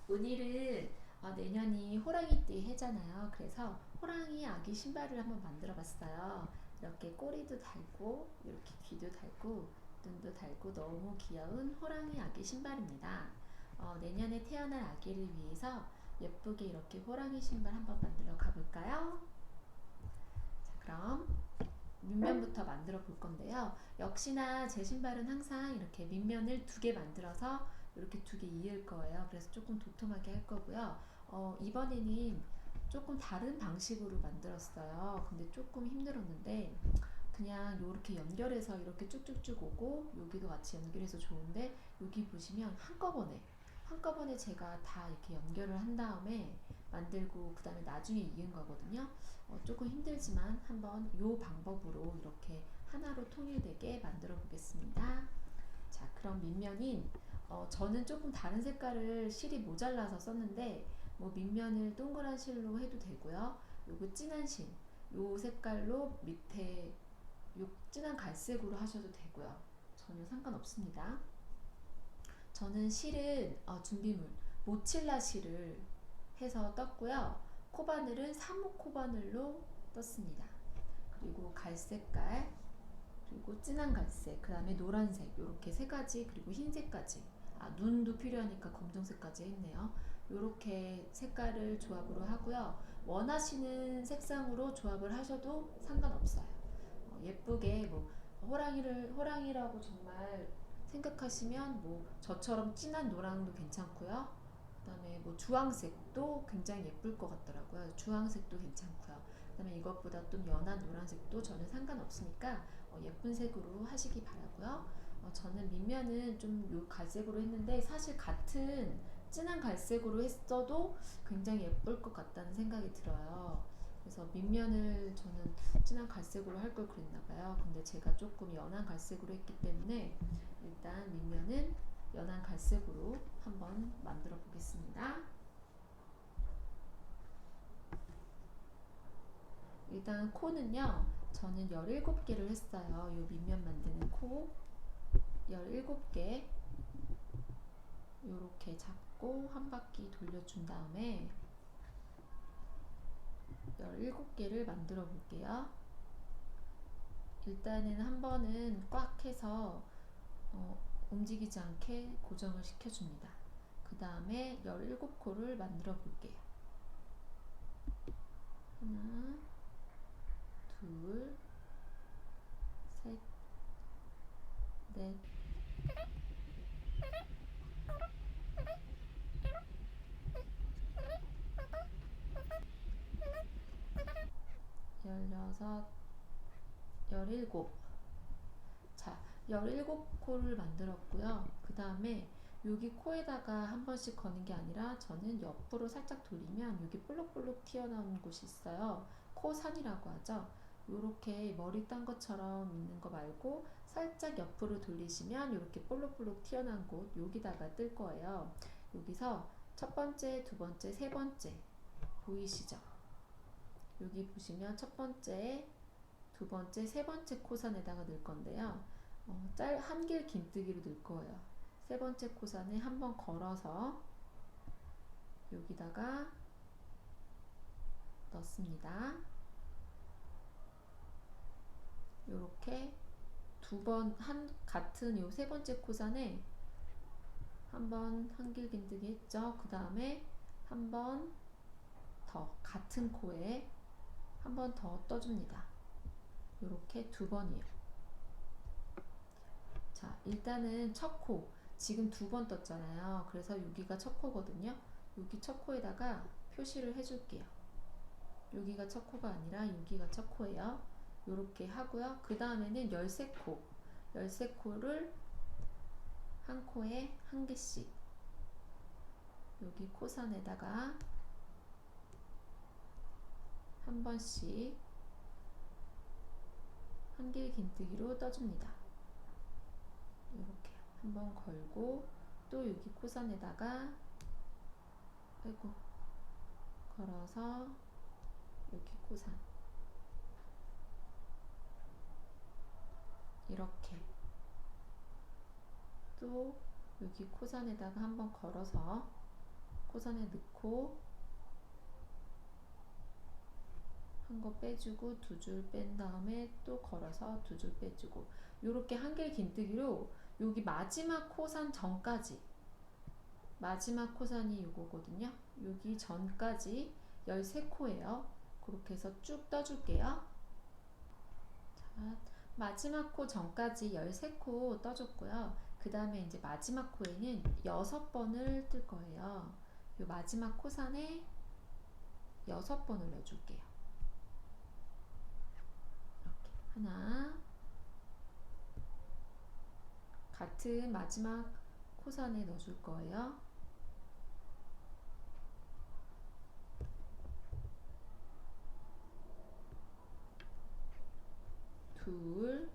오늘은 내년이 호랑이띠 해잖아요. 그래서 호랑이 아기 신발을 한번 만들어 봤어요. 이렇게 꼬리도 달고 이렇게 귀도 달고 눈도 달고 너무 귀여운 호랑이 아기 신발입니다. 내년에 태어날 아기를 위해서 예쁘게 이렇게 호랑이 신발 한번 만들어 가볼까요? 자, 그럼 밑면부터 만들어 볼 건데요. 역시나 제 신발은 항상 이렇게 밑면을 두 개 만들어서 이렇게 두 개 이을 거예요. 그래서 조금 도톰하게 할 거고요. 이번에는 조금 다른 방식으로 만들었어요. 근데 조금 힘들었는데 그냥 이렇게 연결해서 이렇게 쭉쭉쭉 오고 여기도 같이 연결해서 좋은데 여기 보시면 한꺼번에 제가 다 이렇게 연결을 한 다음에 만들고 그 다음에 나중에 이은 거거든요. 조금 힘들지만 한번 이 방법으로 이렇게 하나로 통일되게 만들어 보겠습니다. 자, 그럼 밑면인 저는 조금 다른 색깔을 실이 모자라서 썼는데 뭐 밑면을 동그란 실로 해도 되고요. 요거 진한 실, 요 색깔로 밑에 요 진한 갈색으로 하셔도 되고요. 전혀 상관없습니다. 저는 실은 준비물 모칠라 실을 해서 떴고요. 코바늘은 사무 코바늘로 떴습니다. 그리고 갈색깔, 그리고 진한 갈색, 그 다음에 노란색, 이렇게 세 가지, 그리고 흰색까지. 눈도 필요하니까 검정색까지 했네요. 이렇게 색깔을 조합으로 하고요. 원하시는 색상으로 조합을 하셔도 상관없어요. 예쁘게 뭐 호랑이라고 정말 생각하시면 뭐 저처럼 진한 노랑도 괜찮고요. 그다음에 뭐 주황색도 굉장히 예쁠 것 같더라고요. 주황색도 괜찮고요. 그다음에 이것보다 좀 연한 노란색도 저는 상관없으니까 예쁜 색으로 하시기 바라고요. 저는 밑면은 좀 요 갈색으로 했는데 사실 같은 진한 갈색으로 했어도 굉장히 예쁠 것 같다는 생각이 들어요. 그래서 밑면을 저는 진한 갈색으로 할 걸 그랬나봐요. 근데 제가 조금 연한 갈색으로 했기 때문에 일단 밑면은 연한 갈색으로 한번 만들어 보겠습니다. 일단 코는요, 저는 17개를 했어요. 요 밑면 만드는 코 17개 요렇게 잡고 한 바퀴 돌려준 다음에 17개를 만들어 볼게요. 일단은 한 번은 꽉 해서 움직이지 않게 고정을 시켜줍니다. 그 다음에 17코를 만들어 볼게요. 하나, 둘, 셋, 넷, 16, 17. 자, 17코를 만들었고요. 그 다음에 여기 코에다가 한 번씩 거는 게 아니라 저는 옆으로 살짝 돌리면 여기 볼록볼록 튀어나오는 곳이 있어요. 코산이라고 하죠. 요렇게 머리 딴 것처럼 있는 거 말고 살짝 옆으로 돌리시면 이렇게 볼록볼록 튀어나온 곳 여기다가 뜰 거예요. 여기서 첫 번째, 두 번째, 세 번째 보이시죠? 여기 보시면 첫 번째, 두 번째, 세 번째 코산에다가 넣을 건데요. 한길 긴뜨기로 넣을 거예요. 세 번째 코산에 한번 걸어서 여기다가 넣습니다. 요렇게 두 번 같은 요 세 번째 코산에 한번 한길 긴뜨기 했죠. 그 다음에 한 번 더 같은 코에 한 번 더 떠줍니다. 요렇게 두 번이요. 자, 일단은 첫 코, 지금 두 번 떴잖아요. 그래서 여기가 첫 코거든요. 여기 첫 코에다가 표시를 해줄게요. 여기가 첫 코가 아니라 여기가 첫 코예요. 요렇게 하고요. 그 다음에는 13코, 13코를 한 코에 한 개씩 여기 코선에다가 한 번씩 한길 긴뜨기로 떠줍니다. 이렇게 한번 걸고 또 여기 코선에다가 아이고 걸어서 여기 코선 이렇게 또 여기 코선에다가 한번 걸어서 코선에 넣고 한 거 빼주고 두 줄 뺀 다음에 또 걸어서 두 줄 빼주고, 요렇게 한길 긴뜨기로 여기 마지막 코선 전까지, 마지막 코선이 요거거든요. 여기 전까지 13코예요. 그렇게 해서 쭉 떠줄게요. 자, 마지막 코 전까지 13코 떠줬고요. 그 다음에 이제 마지막 코에는 6번을 뜰 거예요. 요 마지막 코선에 6번을 넣어줄게요. 이렇게 하나, 같은 마지막 코선에 넣어줄 거예요. 둘,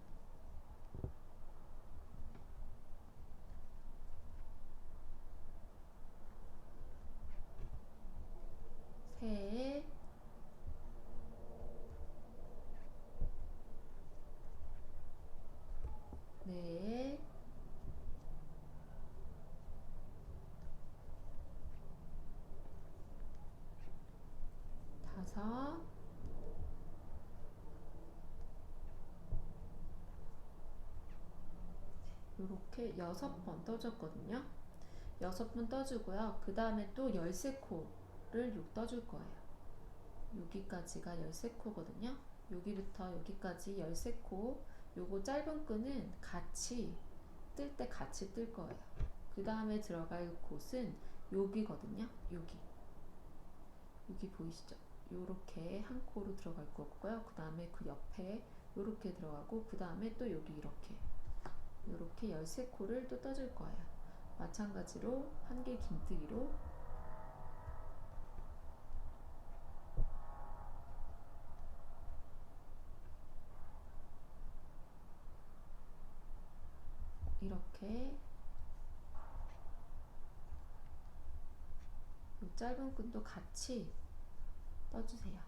셋, 넷, 다섯, 요렇게 6번 떠줬거든요. 6번 떠주고요. 그 다음에 또 13코를 떠줄 거예요. 여기까지가 13코거든요. 여기부터 여기까지 13코. 요거 짧은 끈은 같이 뜰 때 같이 뜰 거예요. 그 다음에 들어갈 곳은 여기거든요. 여기 보이시죠? 요렇게 한 코로 들어갈 거고요. 그 다음에 그 옆에 요렇게 들어가고, 그 다음에 또 여기 이렇게 요렇게 13코를 또 떠줄 거예요. 마찬가지로 한길 긴뜨기로 이렇게 이 짧은 끈도 같이 떠주세요.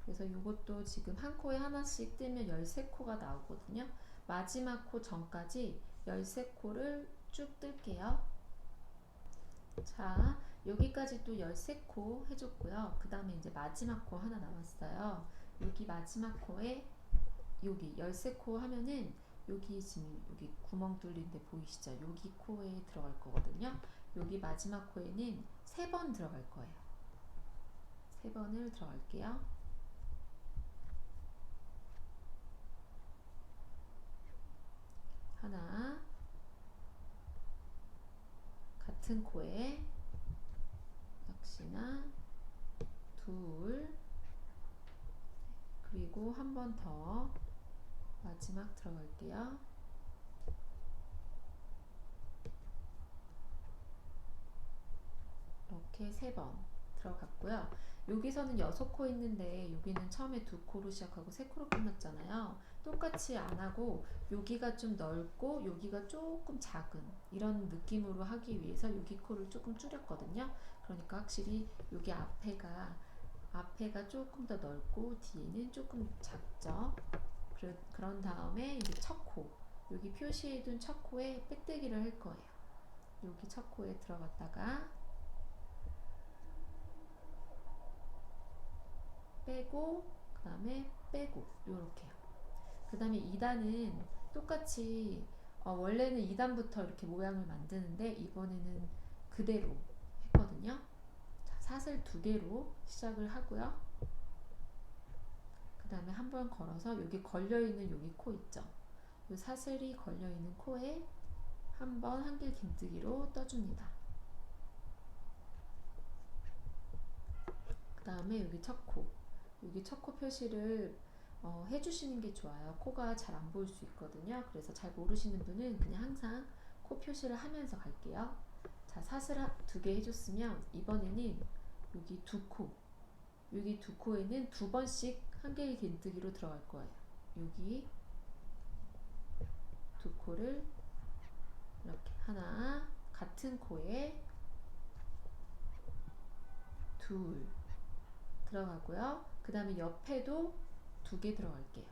그래서 이것도 지금 한 코에 하나씩 뜨면 13코가 나오거든요. 마지막 코 전까지 13코를 쭉 뜰게요. 자, 여기까지 또 13코 해줬고요. 그 다음에 이제 마지막 코 하나 남았어요. 여기 마지막 코에 여기 13코 하면은 여기 지금 여기 구멍 뚫린 데 보이시죠? 여기 코에 들어갈 거거든요. 여기 마지막 코에는 3번 들어갈 거예요. 3번을 들어갈게요. 하나, 같은 코에 역시나 둘, 그리고 한 번 더 마지막 들어갈게요. 이렇게 3번 들어갔고요. 여기서는 6코 있는데 여기는 처음에 2코로 시작하고 3코로 끝났잖아요. 똑같이 안 하고 여기가 좀 넓고 여기가 조금 작은 이런 느낌으로 하기 위해서 여기 코를 조금 줄였거든요. 그러니까 확실히 여기 앞에가 조금 더 넓고 뒤에는 조금 작죠. 그런 다음에 이제 첫 코, 여기 표시해둔 첫 코에 빼뜨기를 할 거예요. 여기 첫 코에 들어갔다가 빼고, 그 다음에 빼고, 요렇게요. 그 다음에 2단은 똑같이 원래는 2단부터 이렇게 모양을 만드는데 이번에는 그대로 했거든요. 자, 사슬 2개로 시작을 하고요. 그 다음에 한 번 걸어서 여기 걸려있는 여기 코 있죠. 이 사슬이 걸려있는 코에 한 번 한길 긴뜨기로 떠줍니다. 그 다음에 여기 첫 코, 여기 첫 코 표시를 해주시는 게 좋아요. 코가 잘 안 보일 수 있거든요. 그래서 잘 모르시는 분은 그냥 항상 코 표시를 하면서 갈게요. 자, 사슬 2개 해줬으면 이번에는 여기 2코, 여기 2코에는 2번씩 한길 긴뜨기로 들어갈 거예요. 여기 2코를 이렇게 하나, 같은 코에 둘 들어가고요. 그 다음에 옆에도 두 개 들어갈게요.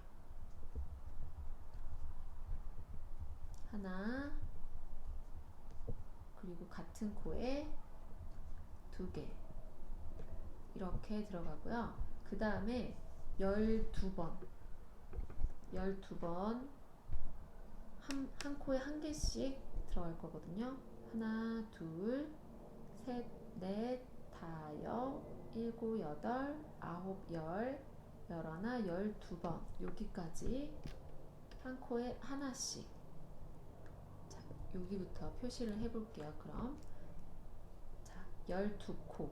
하나, 그리고 같은 코에 두 개. 이렇게 들어가고요. 그 다음에 12번 한 코에 한 개씩 들어갈 거거든요. 하나, 둘, 셋, 넷, 다섯, 일곱, 여덟, 아홉, 열, 열하나, 12번. 여기까지 한 코에 하나씩. 자, 여기부터 표시를 해볼게요. 그럼 자, 12코.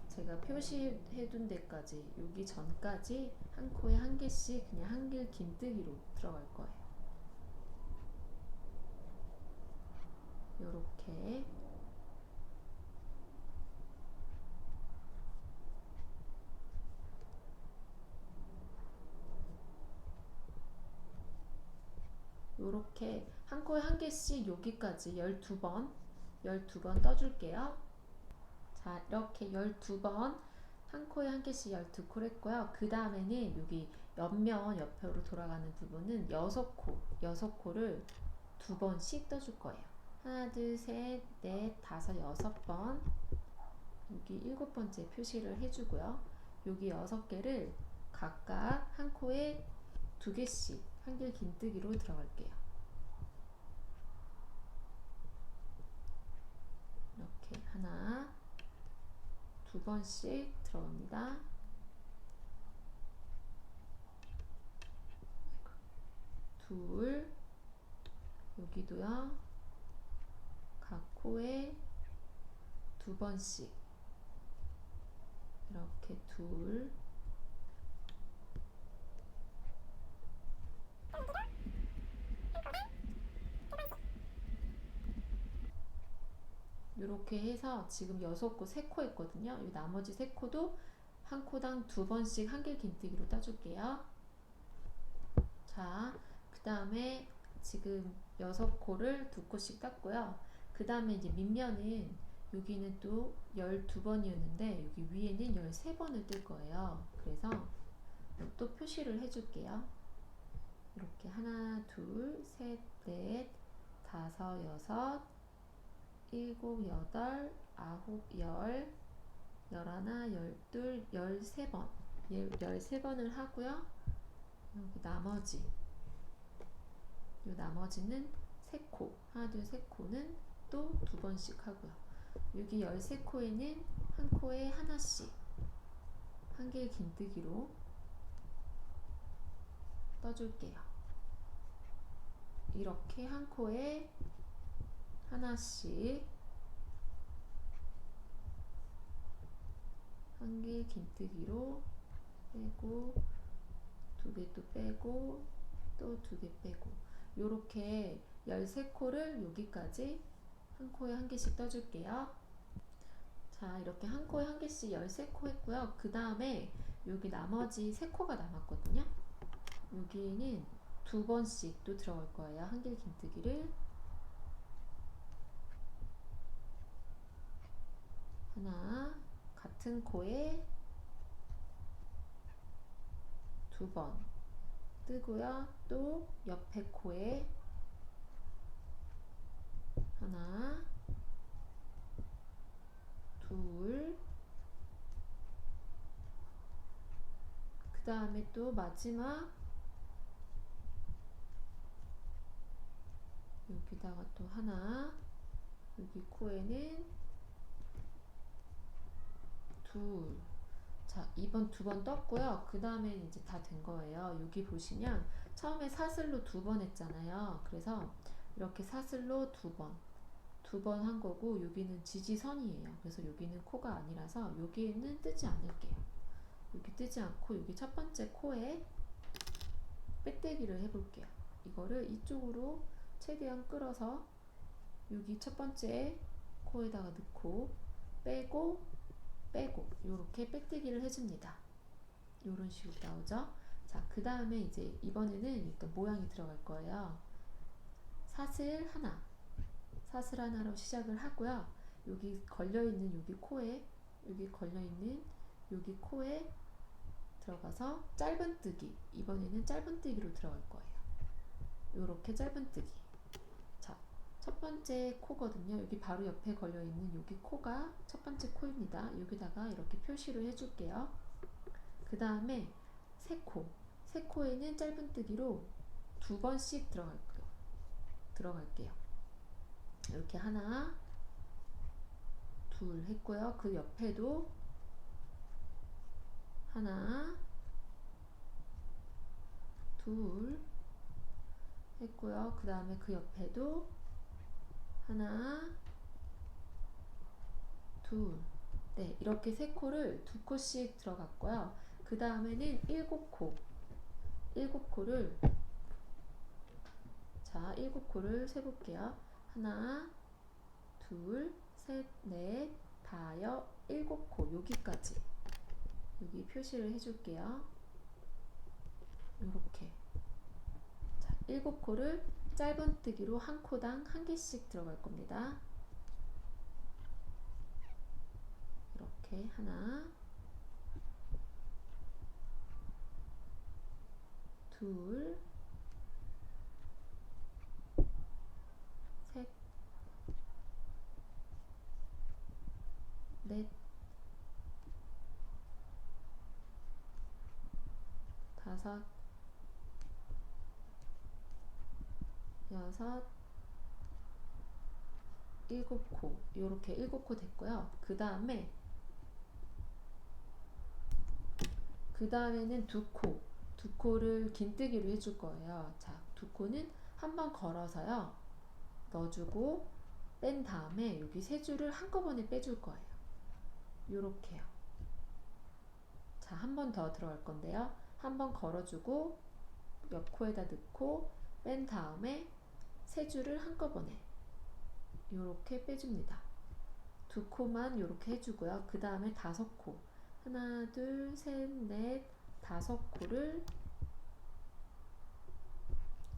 제가 표시해둔 데까지, 여기 전까지 한 코에 한 개씩 그냥 한길 긴뜨기로 들어갈 거예요. 요렇게. 요렇게 한 코에 한 개씩 여기까지 12번 떠줄게요. 자, 이렇게 12번 한 코에 한 개씩 12코를 했고요. 그 다음에는 여기 옆면 옆으로 돌아가는 부분은 6코를 두 번씩 떠줄 거예요. 하나, 둘, 셋, 넷, 다섯, 6번. 여기 7번째 표시를 해주고요. 여기 6개를 각각 한 코에 두 개씩 한길 긴뜨기로 들어갈게요. 이렇게 하나, 두 번씩 들어갑니다. 둘, 여기도요. 각 코에 두 번씩 이렇게 둘, 이렇게 해서 지금 6코, 3코 했거든요. 이 나머지 3코도 한 코당 두 번씩 한길 긴뜨기로 따줄게요. 자, 그 다음에 지금 6코를 2코씩 땄고요. 그 다음에 이제 밑면은 여기는 또 12번이었는데 여기 위에는 13번을 뜰 거예요. 그래서 또 표시를 해줄게요. 이렇게 하나, 둘, 셋, 넷, 다섯, 여섯, 일곱, 여덟, 아홉, 열, 열하나, 열둘, 13번. 13번을 하고요. 여기 나머지는 3코. 하나, 둘, 3코는 또 두 번씩 하고요. 여기 13코에는 한 코에 하나씩 한길 긴뜨기로 떠줄게요. 이렇게 한 코에 하나씩 한길 긴뜨기로 빼고 두 개 또 빼고 또 두 개 빼고 요렇게 13코를 여기까지 한 코에 한 개씩 떠줄게요. 자, 이렇게 한 코에 한 개씩 13코 했고요. 그 다음에 여기 나머지 3코가 남았거든요. 여기는 두 번씩 또 들어갈 거예요. 한길 긴뜨기를 하나, 같은 코에 두 번 뜨고요. 또 옆에 코에 하나, 둘, 그 다음에 또 마지막 여기다가 또 하나, 여기 코에는 둘. 자, 2번 두 번 떴고요. 그 다음에 이제 다 된 거예요. 여기 보시면 처음에 사슬로 두 번 했잖아요. 그래서 이렇게 사슬로 두 번 한 거고 여기는 지지선이에요. 그래서 여기는 코가 아니라서 여기는 뜨지 않을게요. 여기 뜨지 않고 여기 첫 번째 코에 빼떼기를 해볼게요. 이거를 이쪽으로 최대한 끌어서 여기 첫 번째 코에다가 넣고 빼고 이렇게 빼뜨기를 해줍니다. 이런 식으로 나오죠. 자, 그 다음에 이제 이번에는 일단 모양이 들어갈 거예요. 사슬 하나로 시작을 하고요. 여기 걸려있는 여기 코에 들어가서 짧은뜨기, 이번에는 짧은뜨기로 들어갈 거예요. 요렇게 짧은뜨기. 자, 첫 번째 코거든요. 여기 바로 옆에 걸려있는 여기 코가 첫 번째 코입니다. 여기다가 이렇게 표시를 해줄게요. 그 다음에 세 코에는 짧은뜨기로 2번씩 들어갈게요. 이렇게 하나, 둘 했고요. 그 옆에도 하나, 둘 했고요. 그 다음에 그 옆에도 하나, 둘. 네, 이렇게 세 코를 2코씩 들어갔고요. 그 다음에는 7코를 자, 7코를 세볼게요. 하나, 둘, 셋, 넷, 다섯, 7코. 여기까지. 여기 표시를 해줄게요. 요렇게. 자, 7코를 짧은뜨기로 한 코당 한 개씩 들어갈 겁니다. 이렇게 하나, 둘, 셋, 넷, 다섯, 여섯, 7코. 요렇게 7코 됐고요. 그 다음에는 2코를 긴뜨기로 해줄 거예요. 자, 2코는 한번 걸어서요. 넣어주고 뺀 다음에 여기 세 줄을 한꺼번에 빼줄 거예요. 요렇게요. 자, 한 번 더 들어갈 건데요. 한번 걸어주고 옆 코에다 넣고 뺀 다음에 세 줄을 한꺼번에 요렇게 빼줍니다. 2코만 요렇게 해주고요. 그 다음에 5코. 하나, 둘, 셋, 넷, 5코를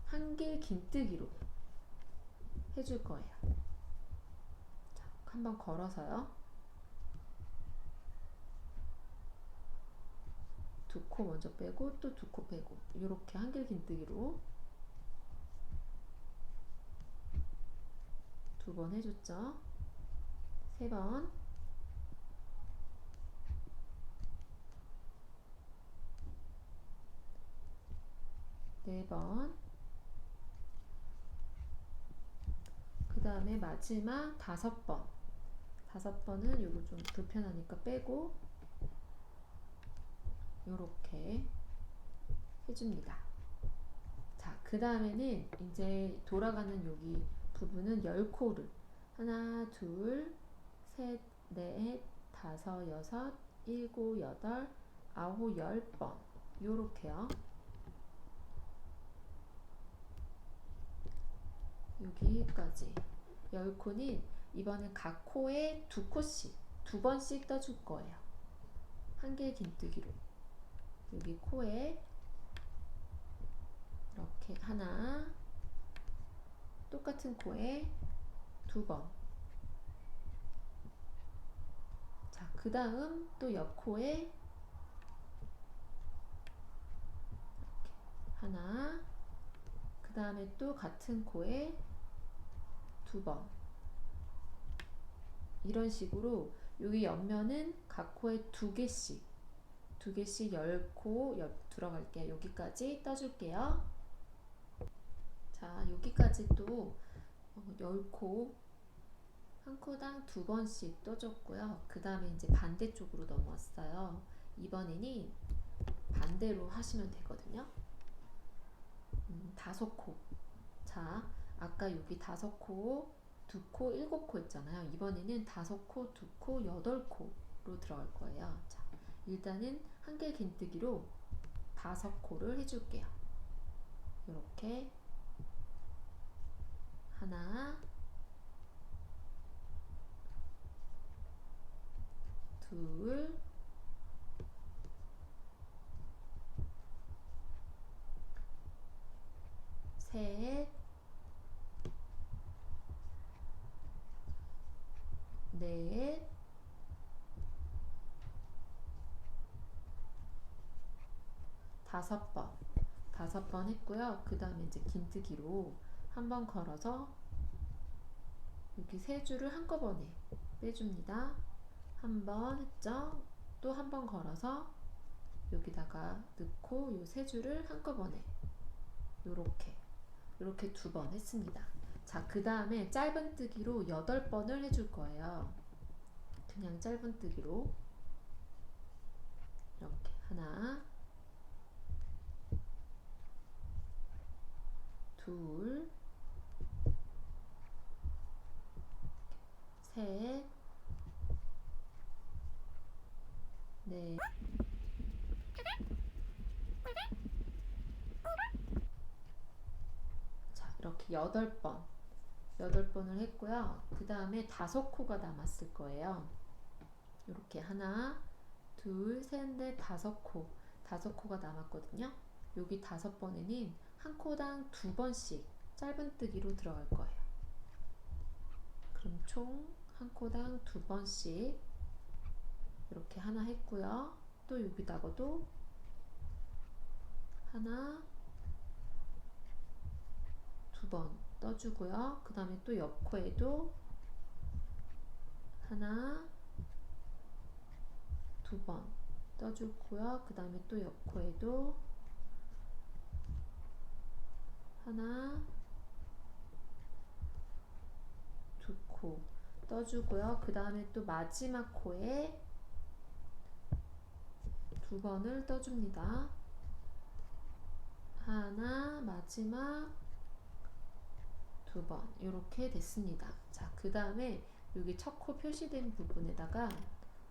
한길 긴뜨기로 해줄 거예요. 자, 한번 걸어서요. 2코 먼저 빼고 또 2코 빼고 이렇게 한길 긴뜨기로 2번 해줬죠. 3번, 4번, 그 다음에 마지막 5번. 5번은 요거 좀 불편하니까 빼고 요렇게 해줍니다. 자, 그 다음에는 이제 돌아가는 여기 부분은 10코를 하나, 둘, 셋, 넷, 다섯, 여섯, 일곱, 여덟, 아홉, 10번 요렇게요. 여기까지 10코는 이번엔 각 코에 2코씩 2번씩 떠줄 거예요. 한길 긴뜨기로 여기 코에 이렇게 하나, 똑같은 코에 2번. 자, 그 다음 또 옆 코에 이렇게 하나, 그 다음에 또 같은 코에 2번. 이런 식으로 여기 옆면은 각 코에 2개씩 10코 옆 들어갈게요. 여기까지 떠줄게요. 자, 여기까지 또 10코 한 코당 2번씩 떠줬고요. 그 다음에 이제 반대쪽으로 넘어왔어요. 이번에는 반대로 하시면 되거든요. 5코. 자, 아까 여기 5코, 2코, 7코 있잖아요. 이번에는 5코, 2코, 8코로 들어갈 거예요. 자, 일단은 한길 긴뜨기로 5코를 해줄게요. 이렇게 하나, 둘, 셋, 넷, 다섯 번 했고요. 그 다음에 이제 긴뜨기로 한 번 걸어서 여기 세 줄을 한꺼번에 빼줍니다. 한 번 했죠? 또 한 번 걸어서 여기다가 넣고 요 세 줄을 한꺼번에 요렇게 두 번 했습니다. 자, 그 다음에 짧은뜨기로 8번을 해줄 거예요. 그냥 짧은뜨기로 이렇게 하나, 둘, 셋, 넷, 자, 이렇게 8번을 했고요. 그 다음에 5코가 남았을 거예요. 이렇게 하나, 둘, 셋, 넷, 5코가 남았거든요. 여기 5번에는 한 코당 2번씩 짧은뜨기로 들어갈 거예요. 그럼 총 한 코당 2번씩 이렇게 하나 했고요. 또 여기다가도 하나, 2번 떠주고요. 그 다음에 또 옆코에도 하나, 2번 떠주고요. 그 다음에 또 옆코에도 하나, 2코 떠주고요. 그 다음에 또 마지막 코에 2번을 떠줍니다. 하나, 마지막 2번 이렇게 됐습니다. 자, 그 다음에 여기 첫 코 표시된 부분에다가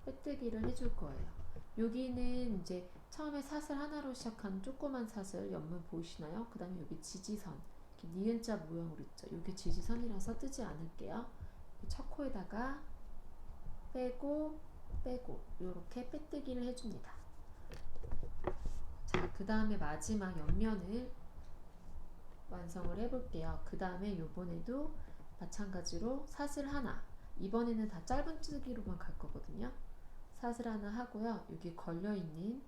빼뜨기를 해줄 거예요. 여기는 이제 처음에 사슬 하나로 시작한 조그만 사슬 옆면 보이시나요? 그 다음에 여기 지지선 니은자 모양으로 있죠. 여기 지지선이라서 뜨지 않을게요. 첫 코에다가 빼고 이렇게 빼뜨기를 해줍니다. 자, 그 다음에 마지막 옆면을 완성을 해볼게요. 그 다음에 요번에도 마찬가지로 사슬 하나, 이번에는 다 짧은뜨기로만 갈 거거든요. 사슬 하나 하고요. 여기 걸려있는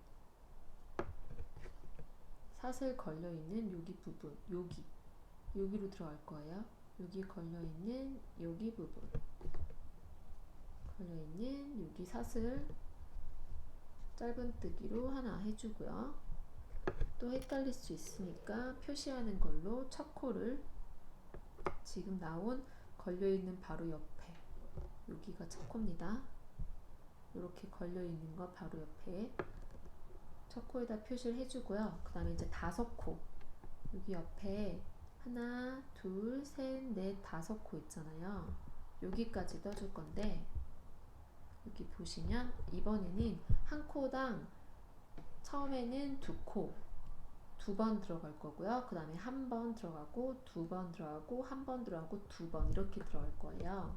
사슬 걸려있는 여기 부분, 여기로 들어갈 거예요. 여기 걸려있는 여기 부분, 걸려있는 여기 사슬 짧은뜨기로 하나 해주고요. 또 헷갈릴 수 있으니까 표시하는 걸로 첫 코를 지금 나온 걸려있는 바로 옆에 여기가 첫 코입니다. 이렇게 걸려있는 거 바로 옆에 첫 코에다 표시를 해주고요. 그 다음에 이제 5코 여기 옆에 하나, 둘, 셋, 넷, 5코 있잖아요. 여기까지 떠줄 건데 여기 보시면 이번에는 한 코당 처음에는 2코 2번 들어갈 거고요. 그 다음에 한 번 들어가고 2번 들어가고 한 번 들어가고 2번 이렇게 들어갈 거예요.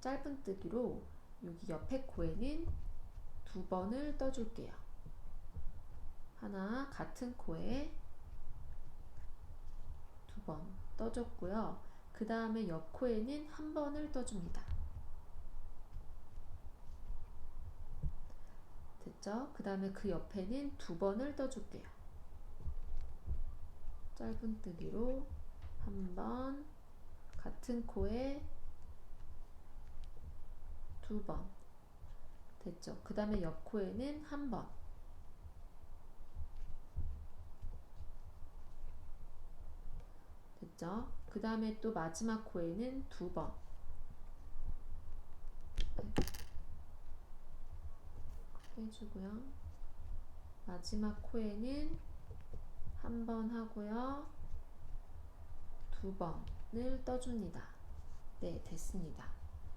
짧은뜨기로 여기 옆에 코에는 2번을 떠줄게요. 하나 같은 코에 2번 떠줬고요. 그 다음에 옆 코에는 한 번을 떠줍니다. 됐죠? 그 다음에 그 옆에는 2번을 떠줄게요. 짧은뜨기로 한 번 같은 코에 2번 됐죠? 그 다음에 옆 코에는 한 번 됐죠? 그 다음에 또 마지막 코에는 2번 해주고요. 마지막 코에는 한 번 하고요. 2번을 떠줍니다. 네, 됐습니다.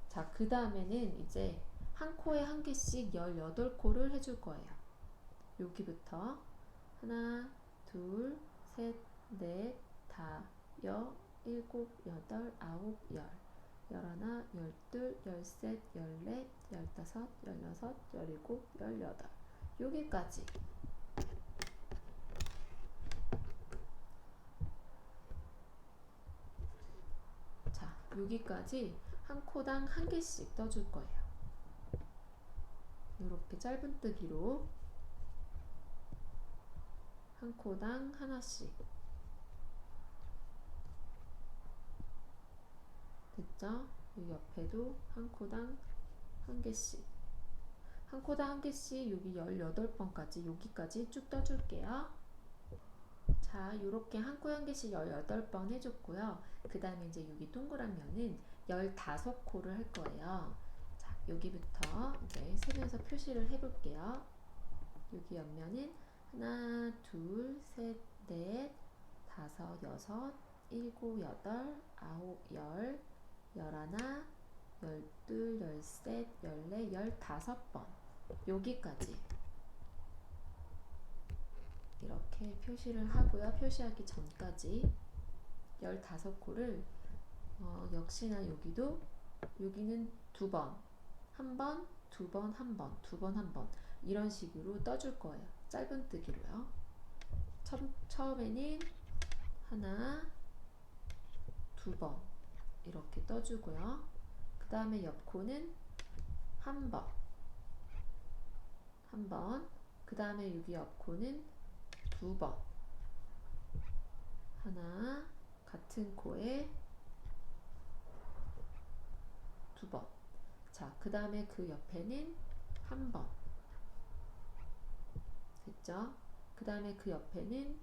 자, 그 다음에는 이제 한 코에 한 개씩 18코를 해줄 거예요. 여기부터 하나, 둘, 셋, 넷, 다, 일곱, 여덟, 아홉, 열하나, 열둘, 열셋, 열넷, 열다섯, 열여섯, 열일곱, 열여덟 여기까지 자, 여기까지 한 코당 한 개씩 떠줄 거예요. 이렇게 짧은뜨기로 한 코당 하나씩. 됐죠? 이 옆에도 한 코당 한 개씩. 한 코당 한 개씩 여기 18번까지 여기까지 쭉 떠줄게요. 자, 요렇게 한 코 한 개씩 18번 해줬고요. 그 다음에 이제 여기 동그란 면은 15코를 할 거예요. 자, 여기부터 이제 세면서 표시를 해볼게요. 여기 옆면은 하나, 둘, 셋, 넷, 다섯, 여섯, 일곱, 여덟, 아홉, 열, 열하나, 열둘, 열셋, 열넷, 15번. 여기까지 이렇게 표시를 하고요. 표시하기 전까지 15코를 역시나 여기는 두 번, 한 번, 두 번, 한 번, 두 번, 한 번 이런 식으로 떠줄 거예요. 짧은뜨기로요. 처음에는 하나, 두 번 이렇게 떠주고요. 그 다음에 옆코는 한 번, 한 번, 그 다음에 여기 옆코는 두 번, 하나, 같은 코에 두 번. 자, 그 다음에 그 옆에는 한 번. 됐죠? 그 다음에 그 옆에는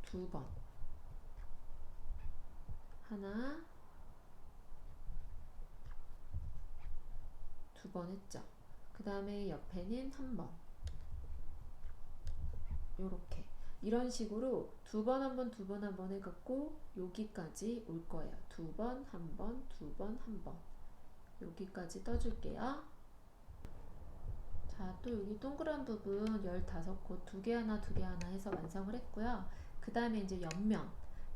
두 번. 하나, 두 번 했죠? 그 다음에 옆에는 한 번. 요렇게. 이런 식으로 두 번, 한 번, 두 번, 한 번 해갖고 여기까지 올 거예요. 두 번, 한 번, 두 번, 한 번. 여기까지 떠줄게요. 자, 또 여기 동그란 부분 15코 두 개 하나 두 개 하나 해서 완성을 했고요. 그 다음에 이제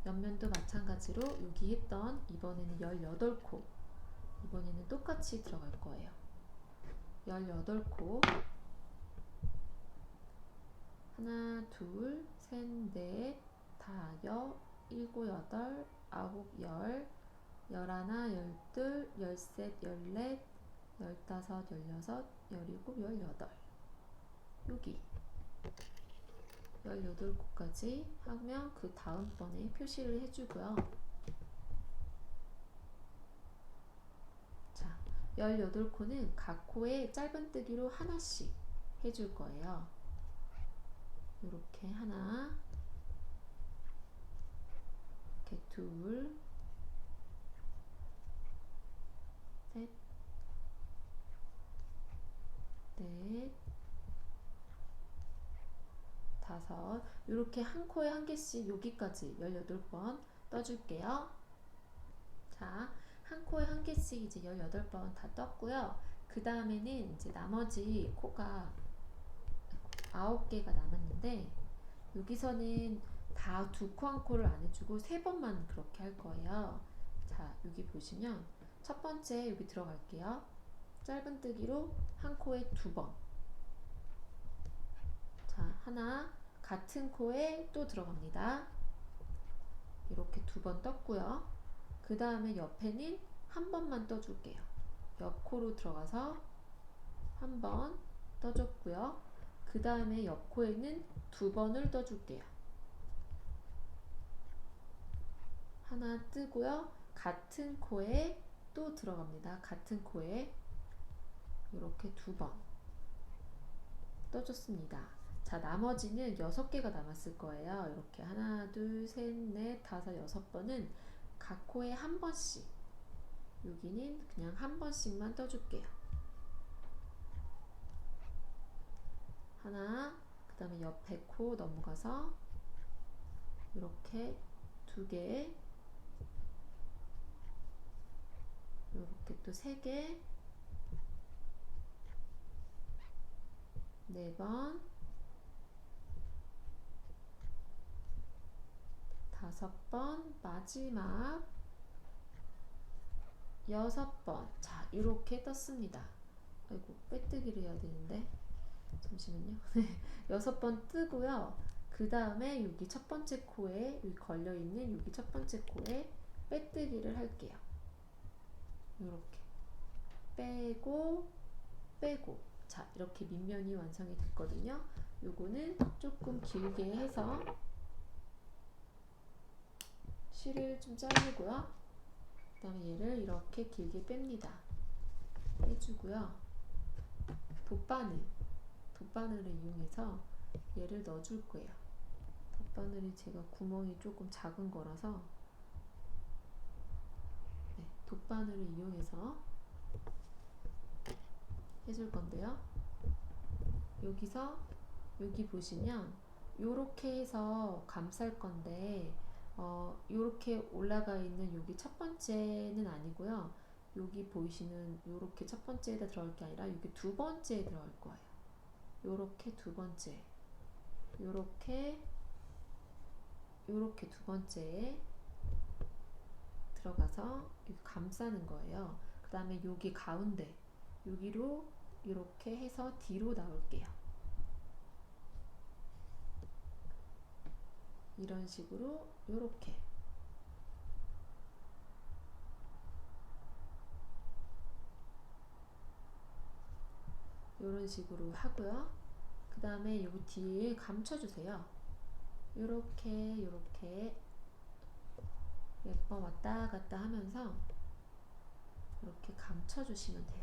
옆면도 마찬가지로 여기 했던 이번에는 18코. 이번에는 똑같이 들어갈 거예요. 18코. 하나, 둘, 셋, 넷, 다섯, 일곱, 여덟, 아홉, 열, 열하나, 열둘, 열셋, 열넷, 열다섯, 열여섯, 열일곱, 열여덟. 여기 18코까지 하면 그 다음번에 표시를 해주고요. 자, 18코는 각 코에 짧은뜨기로 하나씩 해줄 거예요. 이렇게 하나, 이렇게 둘, 셋, 넷, 다섯. 이렇게 한 코에 한 개씩 여기까지 18번 떠줄게요. 자, 한 코에 한 개씩 이제 18번 다 떴고요. 그 다음에는 이제 나머지 코가 9개가 남았는데 여기서는 다 두 코 한 코를 안 해주고 3번만 그렇게 할 거예요. 자, 여기 보시면 첫 번째 여기 들어갈게요. 짧은뜨기로 한 코에 두 번. 자, 하나, 같은 코에 또 들어갑니다. 이렇게 두 번 떴고요. 그 다음에 옆에는 한 번만 떠줄게요. 옆 코로 들어가서 한 번 떠줬고요. 그 다음에 옆 코에는 두 번을 떠줄게요. 하나 뜨고요. 같은 코에 또 들어갑니다. 같은 코에 이렇게 두 번 떠줬습니다. 자, 나머지는 6개가 남았을 거예요. 이렇게 하나, 둘, 셋, 넷, 다섯, 6번은 각 코에 한 번씩. 여기는 그냥 한 번씩만 떠줄게요. 하나, 그 다음에 옆에 코 넘어가서 이렇게 두 개, 이렇게 또 3개, 4번, 5번, 마지막 6번. 자, 이렇게 떴습니다. 아이고, 빼뜨기를 해야 되는데 잠시만요. 6번 뜨고요. 그 다음에 여기 첫 번째 코에 여기 걸려있는 여기 첫 번째 코에 빼뜨기를 할게요. 이렇게 빼고 빼고. 자, 이렇게 밑면이 완성이 됐거든요. 요거는 조금 길게 해서 실을 좀 자르고요. 그 다음에 얘를 이렇게 길게 뺍니다. 빼주고요. 돗바늘을 이용해서 얘를 넣어줄 거예요. 돗바늘이 제가 구멍이 조금 작은 거라서 네, 돗바늘을 이용해서 해줄 건데요. 여기 보시면 요렇게 해서 감쌀 건데 요렇게 올라가 있는 여기 첫 번째는 아니고요. 여기 보이시는 요렇게 첫 번째에다 들어갈 게 아니라 여기 두 번째에 들어갈 거예요. 요렇게 두 번째, 요렇게 두 번째에 들어가서 여기 감싸는 거예요. 그 다음에 여기 가운데 여기로 이렇게 해서 뒤로 나올게요. 이런 식으로 요렇게 요런 식으로 하고요. 그 다음에 여기 뒤에 감춰주세요. 요렇게 몇 번 왔다 갔다 하면서 이렇게 감춰주시면 돼요.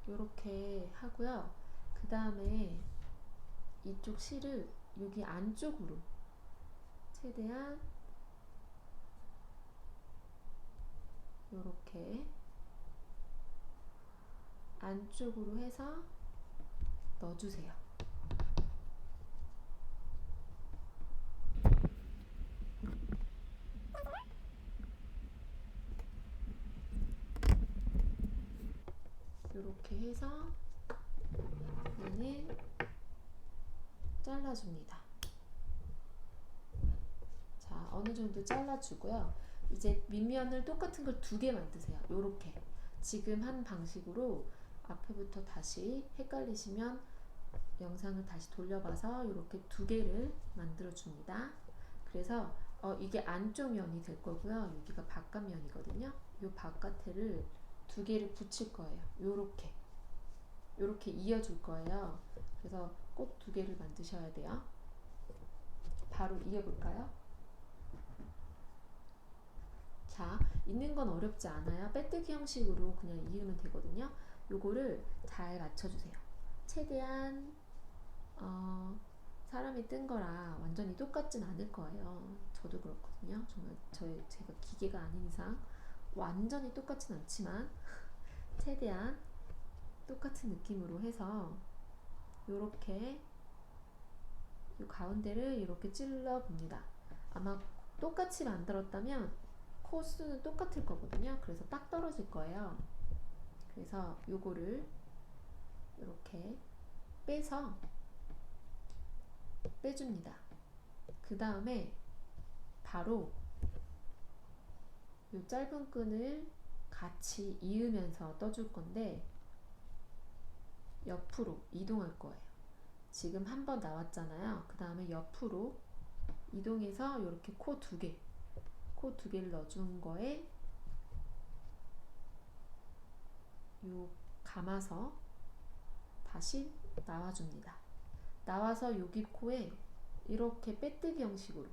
요렇게 하고요. 그 다음에 이쪽 실을 여기 안쪽으로 최대한 요렇게 안쪽으로 해서 넣어주세요. 요렇게 해서 얘는 잘라줍니다. 자, 어느 정도 잘라주고요. 이제 밑면을 똑같은 걸 두 개 만드세요. 요렇게 지금 한 방식으로 앞에부터 다시 헷갈리시면 영상을 다시 돌려봐서 이렇게 두 개를 만들어 줍니다. 그래서 이게 안쪽 면이 될 거고요. 여기가 바깥 면이거든요. 이 바깥에를 두 개를 붙일 거예요. 요렇게 이어줄 거예요. 그래서 꼭 두 개를 만드셔야 돼요. 바로 이어볼까요? 자, 있는 건 어렵지 않아요. 빼뜨기 형식으로 그냥 이으면 되거든요. 요거를 잘 맞춰주세요. 최대한 사람이 뜬 거라 완전히 똑같진 않을 거예요. 저도 그렇거든요. 정말 제가 기계가 아닌 이상 완전히 똑같진 않지만 최대한 똑같은 느낌으로 해서 요렇게 요 가운데를 이렇게 찔러 봅니다. 아마 똑같이 만들었다면 코수는 똑같을 거거든요. 그래서 딱 떨어질 거예요. 그래서 요거를 이렇게 빼줍니다. 그 다음에 바로 요 짧은 끈을 같이 이으면서 떠줄 건데 옆으로 이동할 거예요. 지금 한 번 나왔잖아요. 그 다음에 옆으로 이동해서 이렇게 코 두 개를 넣어준 거에 요 감아서 다시 나와줍니다. 나와서 여기 코에 이렇게 빼뜨기 형식으로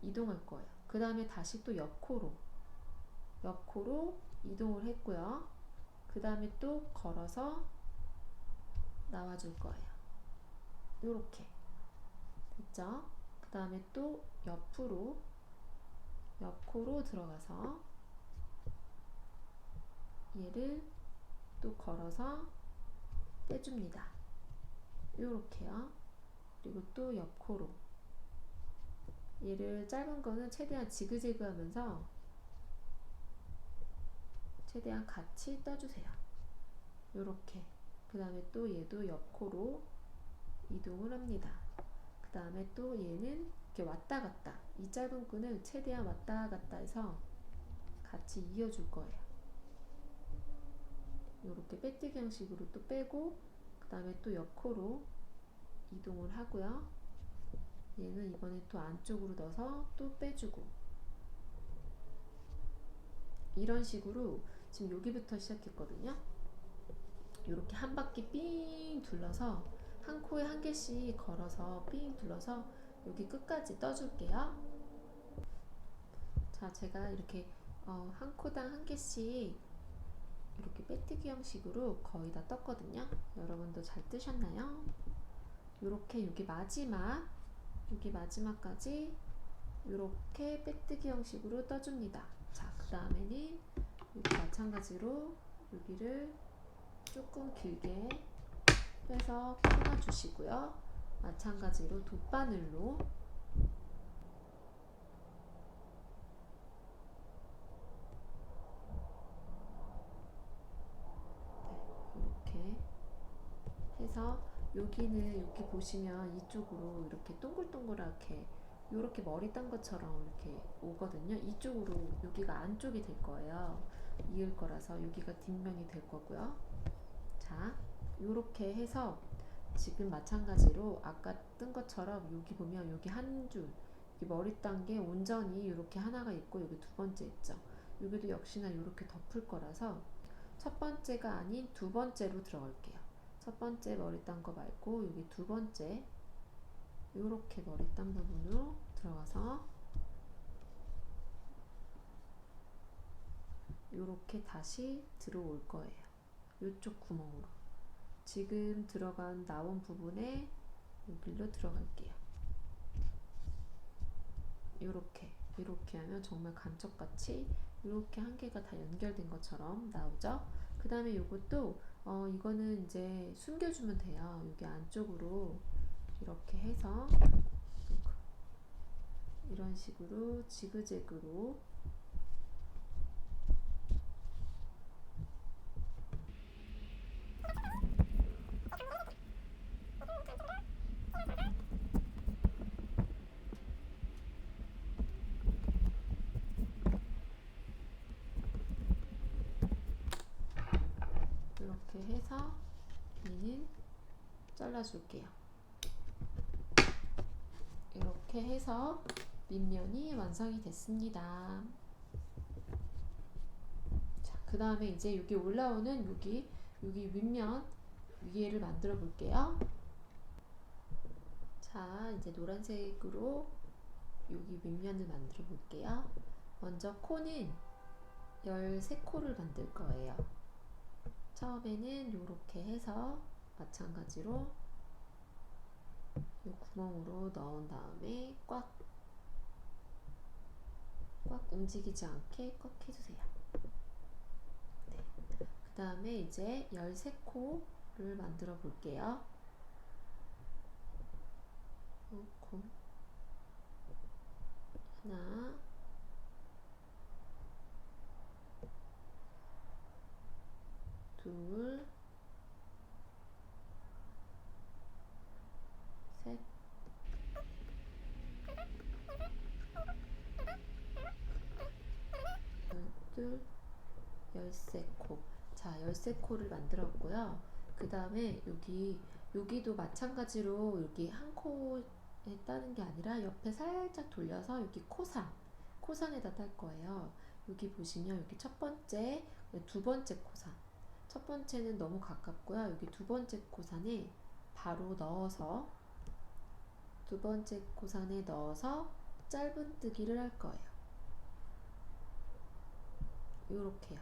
이동할 거예요. 그 다음에 다시 또 옆코로 이동을 했고요. 그 다음에 또 걸어서 나와줄 거예요. 요렇게 됐죠? 그 다음에 또 옆코로 들어가서 얘를 또 걸어서 떼줍니다. 요렇게요. 그리고 또 옆코로 얘를 짧은 거는 최대한 지그재그 하면서 최대한 같이 떠주세요. 요렇게. 그 다음에 또 얘도 옆코로 이동을 합니다. 그 다음에 또 얘는 이렇게 왔다 갔다, 이 짧은 끈을 최대한 왔다 갔다 해서 같이 이어줄 거예요. 요렇게 빼뜨기 형식으로 또 빼고, 그 다음에 또 옆코로 이동을 하고요. 얘는 이번에 또 안쪽으로 넣어서 또 빼주고, 이런 식으로 지금 여기부터 시작했거든요. 이렇게 한 바퀴 삥 둘러서 한 코에 한 개씩 걸어서 삥 둘러서 여기 끝까지 떠줄게요. 자, 제가 이렇게 한 코당 한 개씩 이렇게 빼뜨기 형식으로 거의 다 떴거든요. 여러분도 잘 뜨셨나요? 이렇게 여기 마지막까지 이렇게 빼뜨기 형식으로 떠줍니다. 자, 그 다음에는 여기 마찬가지로 여기를 조금 길게 빼서 끊어주시고요. 마찬가지로 돗바늘로 이렇게 해서 여기는 여기 보시면 이쪽으로 이렇게 동글동글하게 이렇게 머리 딴 것처럼 이렇게 오거든요. 이쪽으로 여기가 안쪽이 될 거예요. 이을 거라서 여기가 뒷면이 될 거고요. 자, 이렇게 해서 지금 마찬가지로 아까 뜬 것처럼 여기 보면 여기 한 줄, 여기 머리 딴 게 온전히 이렇게 하나가 있고 여기 두 번째 있죠. 여기도 역시나 이렇게 덮을 거라서 첫 번째가 아닌 두 번째로 들어갈게요. 첫 번째 머리 딴 거 말고 여기 두 번째 이렇게 머리 딴 부분으로 들어가서 이렇게 다시 들어올 거예요. 이쪽 구멍으로 지금 나온 부분에 여기로 들어갈게요. 이렇게 하면 정말 감쪽같이 이렇게 한 개가 다 연결된 것처럼 나오죠. 그 다음에 이것도 이거는 이제 숨겨주면 돼요. 여기 안쪽으로 이렇게 해서 이런 식으로 지그재그로 이렇게 해서 얘는 잘라줄게요. 이렇게 해서 밑면이 완성이 됐습니다. 자, 그 다음에 이제 여기 올라오는 여기 윗면 위에를 만들어 볼게요. 자, 이제 노란색으로 여기 윗면을 만들어 볼게요. 먼저 코는 13코를 만들 거예요. 처음에는 이렇게 해서 마찬가지로 이 구멍으로 넣은 다음에 꽉 움직이지 않게 꽉 해주세요. 네. 그 다음에 이제 13코를 만들어 볼게요. 코 하나, 둘, 셋, 열둘, 13코. 자, 13코를 만들었고요. 그 다음에 여기도 마찬가지로 여기 한 코에 따는 게 아니라 옆에 살짝 돌려서 여기 코산에다 딸 거예요. 여기 보시면 여기 첫 번째, 두 번째 코산. 첫 번째는 너무 가깝고요. 여기 두 번째 코산에 바로 넣어서 두 번째 코산에 넣어서 짧은뜨기를 할 거예요. 요렇게요.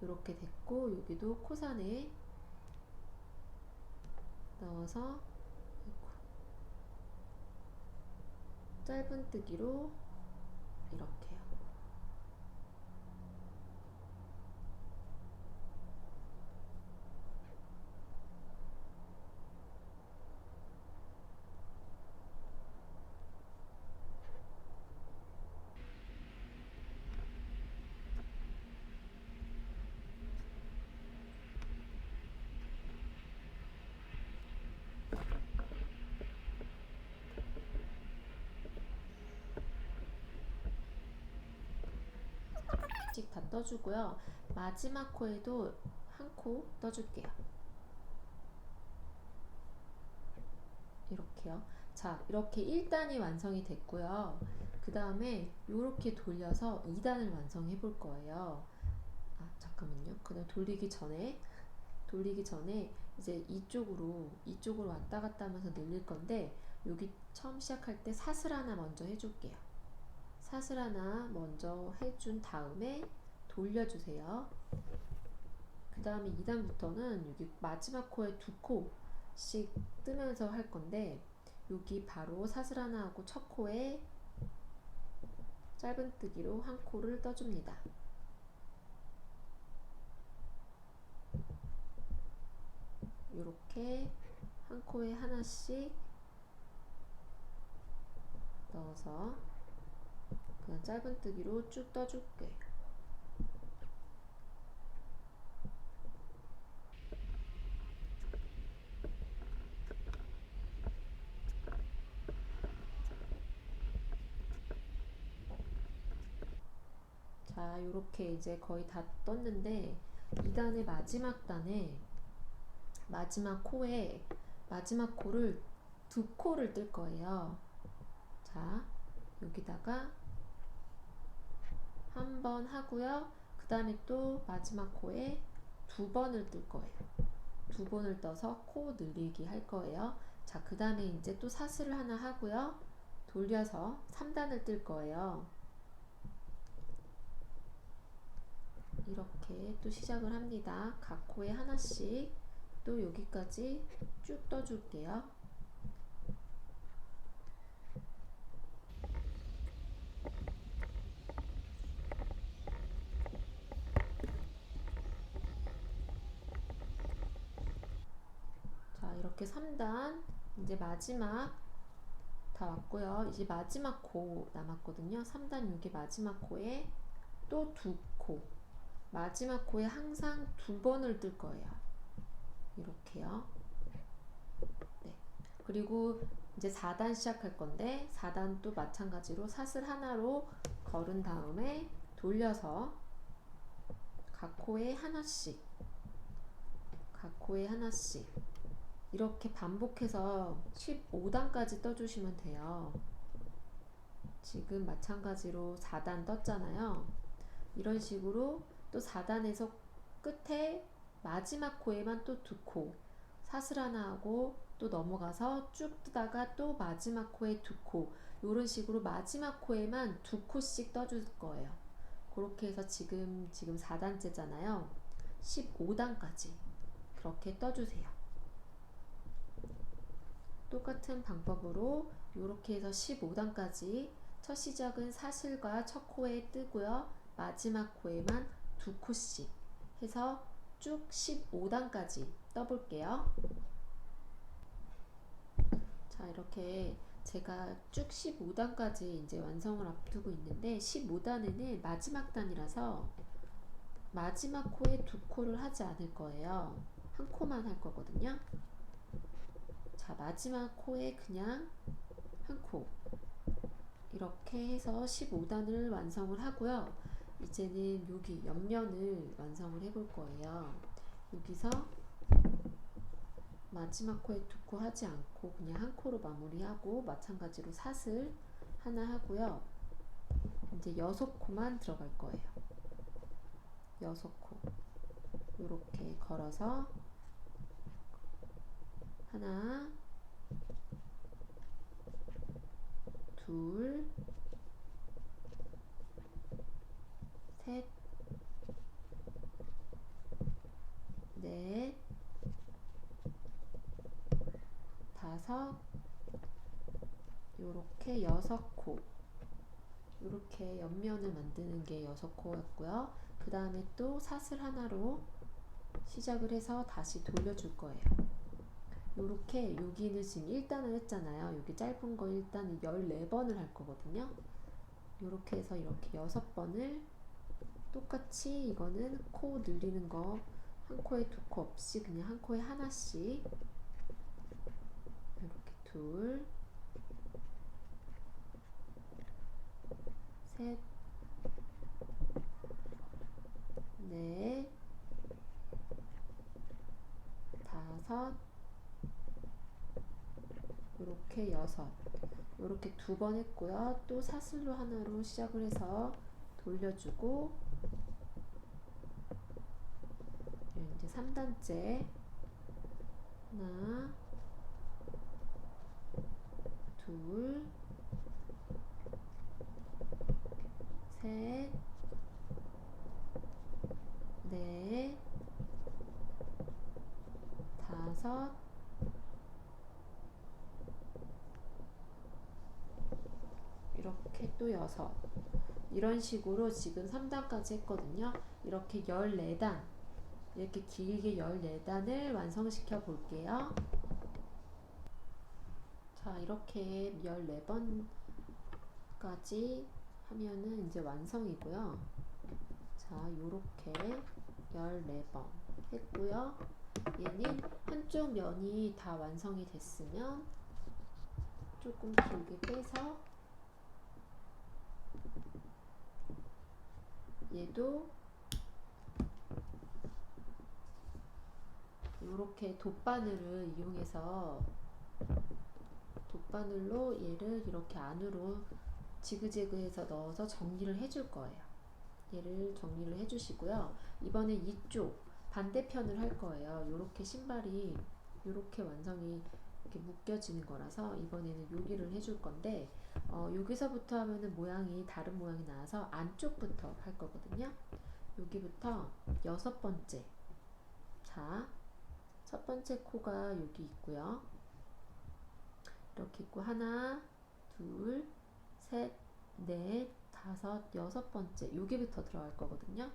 요렇게 됐고 여기도 코산에 넣어서 짧은뜨기로 이렇게요. 다 떠주고요. 마지막 코에도 한 코 떠줄게요. 이렇게요. 자, 이렇게 1단이 완성이 됐고요. 그 다음에 이렇게 돌려서 2단을 완성해 볼 거예요. 아, 잠깐만요. 그냥 돌리기 전에 이제 이쪽으로 왔다 갔다 하면서 늘릴 건데, 여기 처음 시작할 때 사슬 하나 먼저 해줄게요. 사슬 하나 먼저 해준 다음에 돌려주세요. 그 다음에 2단부터는 여기 마지막 코에 2코씩 뜨면서 할 건데, 여기 바로 사슬 하나 하고 첫 코에 짧은뜨기로 한 코를 떠줍니다. 이렇게 한 코에 하나씩 넣어서 그냥 짧은뜨기로 쭉 떠줄게요. 자, 요렇게 이제 거의 다 떴는데, 2단의 마지막 단에 마지막 코에 마지막 코를 2코를 뜰 거예요. 자, 여기다가 한 번 하고요. 그 다음에 또 마지막 코에 2번을 뜰 거예요. 2번을 떠서 코 늘리기 할 거예요. 자, 그 다음에 이제 또 사슬을 하나 하고요. 돌려서 3단을 뜰 거예요. 이렇게 또 시작을 합니다. 각 코에 하나씩 또 여기까지 쭉 떠줄게요. 자, 이렇게 3단 이제 마지막 다 왔고요. 이제 마지막 코 남았거든요. 3단 여기 마지막 코에 또 2코, 마지막 코에 항상 2번을 뜰 거예요. 이렇게요. 네. 그리고 이제 4단 시작할 건데, 4단 또 마찬가지로 사슬 하나로 걸은 다음에 돌려서 각 코에 하나씩 이렇게 반복해서 15단까지 떠주시면 돼요. 지금 마찬가지로 4단 떴잖아요. 이런 식으로 또 4단에서 끝에 마지막 코에만 또 2코 사슬 하나 하고 또 넘어가서 쭉 뜨다가 또 마지막 코에 2코, 이런 식으로 마지막 코에만 2코씩 떠줄 거예요. 그렇게 해서 지금 4단째잖아요. 15단까지 그렇게 떠주세요. 똑같은 방법으로 이렇게 해서 15단까지 첫 시작은 사슬과 첫 코에 뜨고요. 마지막 코에만 2코씩 해서 쭉 15단까지 떠볼게요. 자, 이렇게 제가 쭉 15단까지 이제 완성을 앞두고 있는데, 15단에는 마지막 단이라서 마지막 코에 2코를 하지 않을 거예요. 한 코만 할 거거든요. 자, 마지막 코에 그냥 한 코 이렇게 해서 15단을 완성을 하고요. 이제는 여기 옆면을 완성을 해볼 거예요. 여기서 마지막 코에 2코 하지 않고 그냥 한 코로 마무리하고, 마찬가지로 사슬 하나 하고요. 이제 6코만 들어갈 거예요. 6코 이렇게 걸어서 하나, 둘, 셋, 넷, 다섯, 요렇게 6코, 요렇게 옆면을 만드는 게 6코였고요. 그 다음에 또 사슬 하나로 시작을 해서 다시 돌려줄 거예요. 요렇게 여기는 지금 1단을 했잖아요. 여기 짧은 거 1단 14번을 할 거거든요. 요렇게 해서 이렇게 6번을 똑같이, 이거는 코 늘리는 거 한 코에 2코 없이 그냥 한 코에 하나씩 이렇게 둘, 셋, 넷, 다섯, 이렇게 6, 이렇게 2번 했고요. 또 사슬로 하나로 시작을 해서 돌려주고, 이제 3단째 하나, 둘, 셋, 넷, 5, 이렇게 또 6. 이런 식으로 지금 3단까지 했거든요. 이렇게 14단, 이렇게 길게 14단을 완성시켜 볼게요. 자, 이렇게 14번까지 하면은 이제 완성이고요. 자, 요렇게 14번 했고요. 얘는 한쪽 면이 다 완성이 됐으면 조금 길게 빼서 얘도 이렇게 돗바늘을 이용해서 돗바늘로 얘를 이렇게 안으로 지그재그해서 넣어서 정리를 해줄 거예요. 얘를 정리를 해주시고요. 이번에 이쪽 반대편을 할 거예요. 이렇게 신발이 이렇게 완성이 이렇게 묶여지는 거라서 이번에는 여기를 해줄 건데, 여기서부터 하면은 모양이 다른 모양이 나와서 안쪽부터 할 거거든요. 여기부터 6번째. 자, 첫 번째 코가 여기 있고요. 이렇게 있고 하나, 둘, 셋, 넷, 5, 6번째. 여기부터 들어갈 거거든요.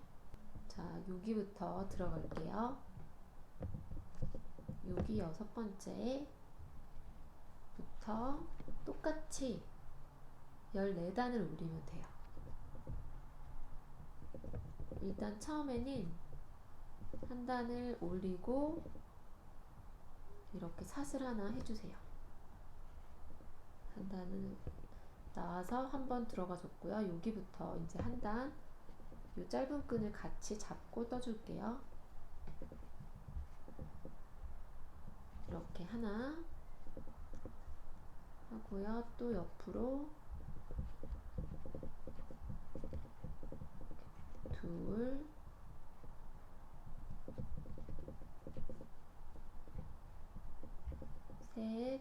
자, 여기부터 들어갈게요. 여기 6번째부터 똑같이 14단을 올리면 돼요. 일단 처음에는 한 단을 올리고 이렇게 사슬 하나 해주세요. 한 단을 나와서 한번 들어가 줬고요. 여기부터 이제 한 단, 요 짧은 끈을 같이 잡고 떠줄게요. 이렇게 하나 하고요. 또 옆으로 둘, 셋,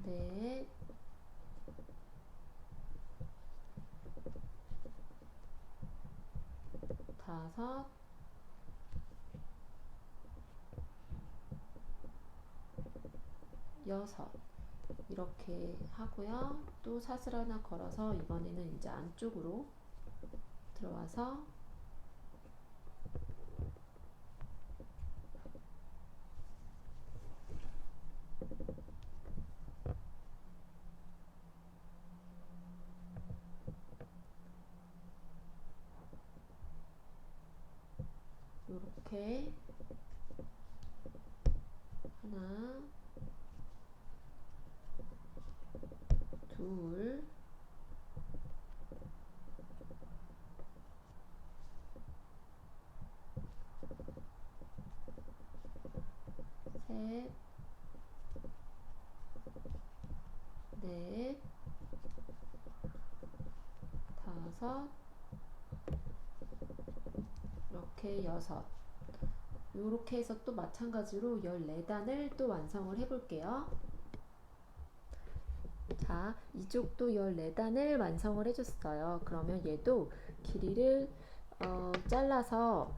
넷, 5, 6 이렇게 하고요. 또 사슬 하나 걸어서 이번에는 이제 안쪽으로 들어와서 이렇게 하나, 둘, 셋, 넷, 5, 이렇게 6. 이렇게 해서 또 마찬가지로 14단을 또 완성을 해 볼게요. 자, 이쪽도 14단을 완성을 해줬어요. 그러면 얘도 길이를 잘라서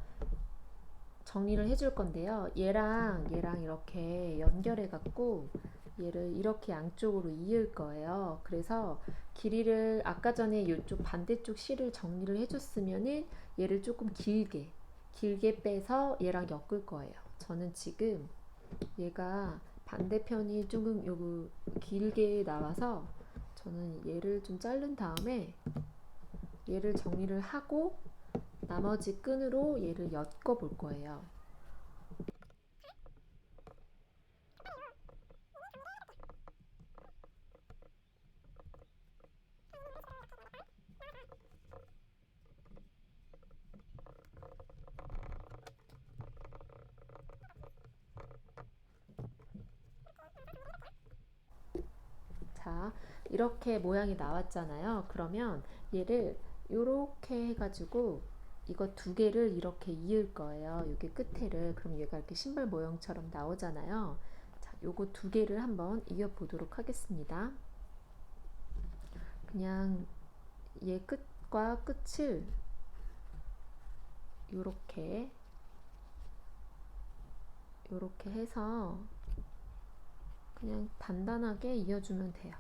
정리를 해줄 건데요. 얘랑 이렇게 연결해 갖고 얘를 이렇게 양쪽으로 이을 거예요. 그래서 길이를 아까 전에 이쪽 반대쪽 실을 정리를 해줬으면은 얘를 조금 길게 빼서 얘랑 엮을 거예요. 저는 지금 얘가 반대편이 조금 요거 길게 나와서 저는 얘를 좀 자른 다음에 얘를 정리를 하고 나머지 끈으로 얘를 엮어 볼 거예요. 자, 이렇게 모양이 나왔잖아요. 그러면 얘를 이렇게 해가지고 이거 두 개를 이렇게 이을 거예요. 여기 끝에를. 그럼 얘가 이렇게 신발 모형처럼 나오잖아요. 자, 요거 두 개를 한번 이어 보도록 하겠습니다. 그냥 얘 끝과 끝을 요렇게 해서 그냥 단단하게 이어주면 돼요.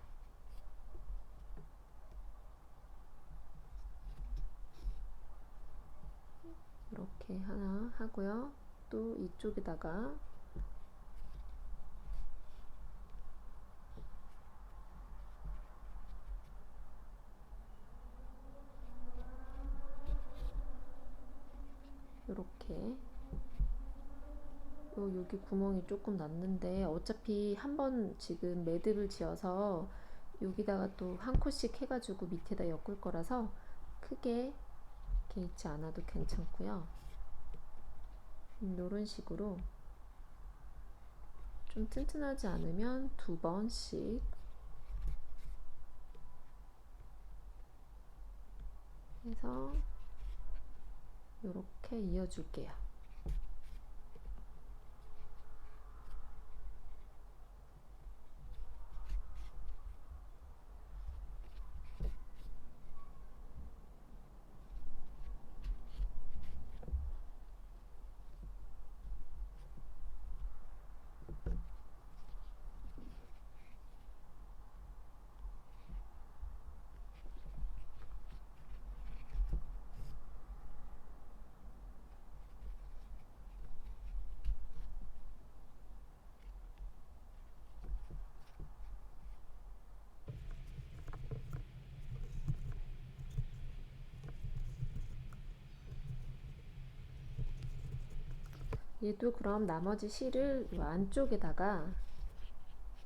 이렇게 하나 하고요. 또 이쪽에다가 이렇게 여기 구멍이 조금 났는데 어차피 한번 지금 매듭을 지어서 여기다가 또 한 코씩 해가지고 밑에다 엮을 거라서 크게 개의치 않아도 괜찮고요. 이런 식으로 좀 튼튼하지 않으면 두 번씩 해서 이렇게 이어줄게요. 얘도 그럼 나머지 실을 이 안쪽에다가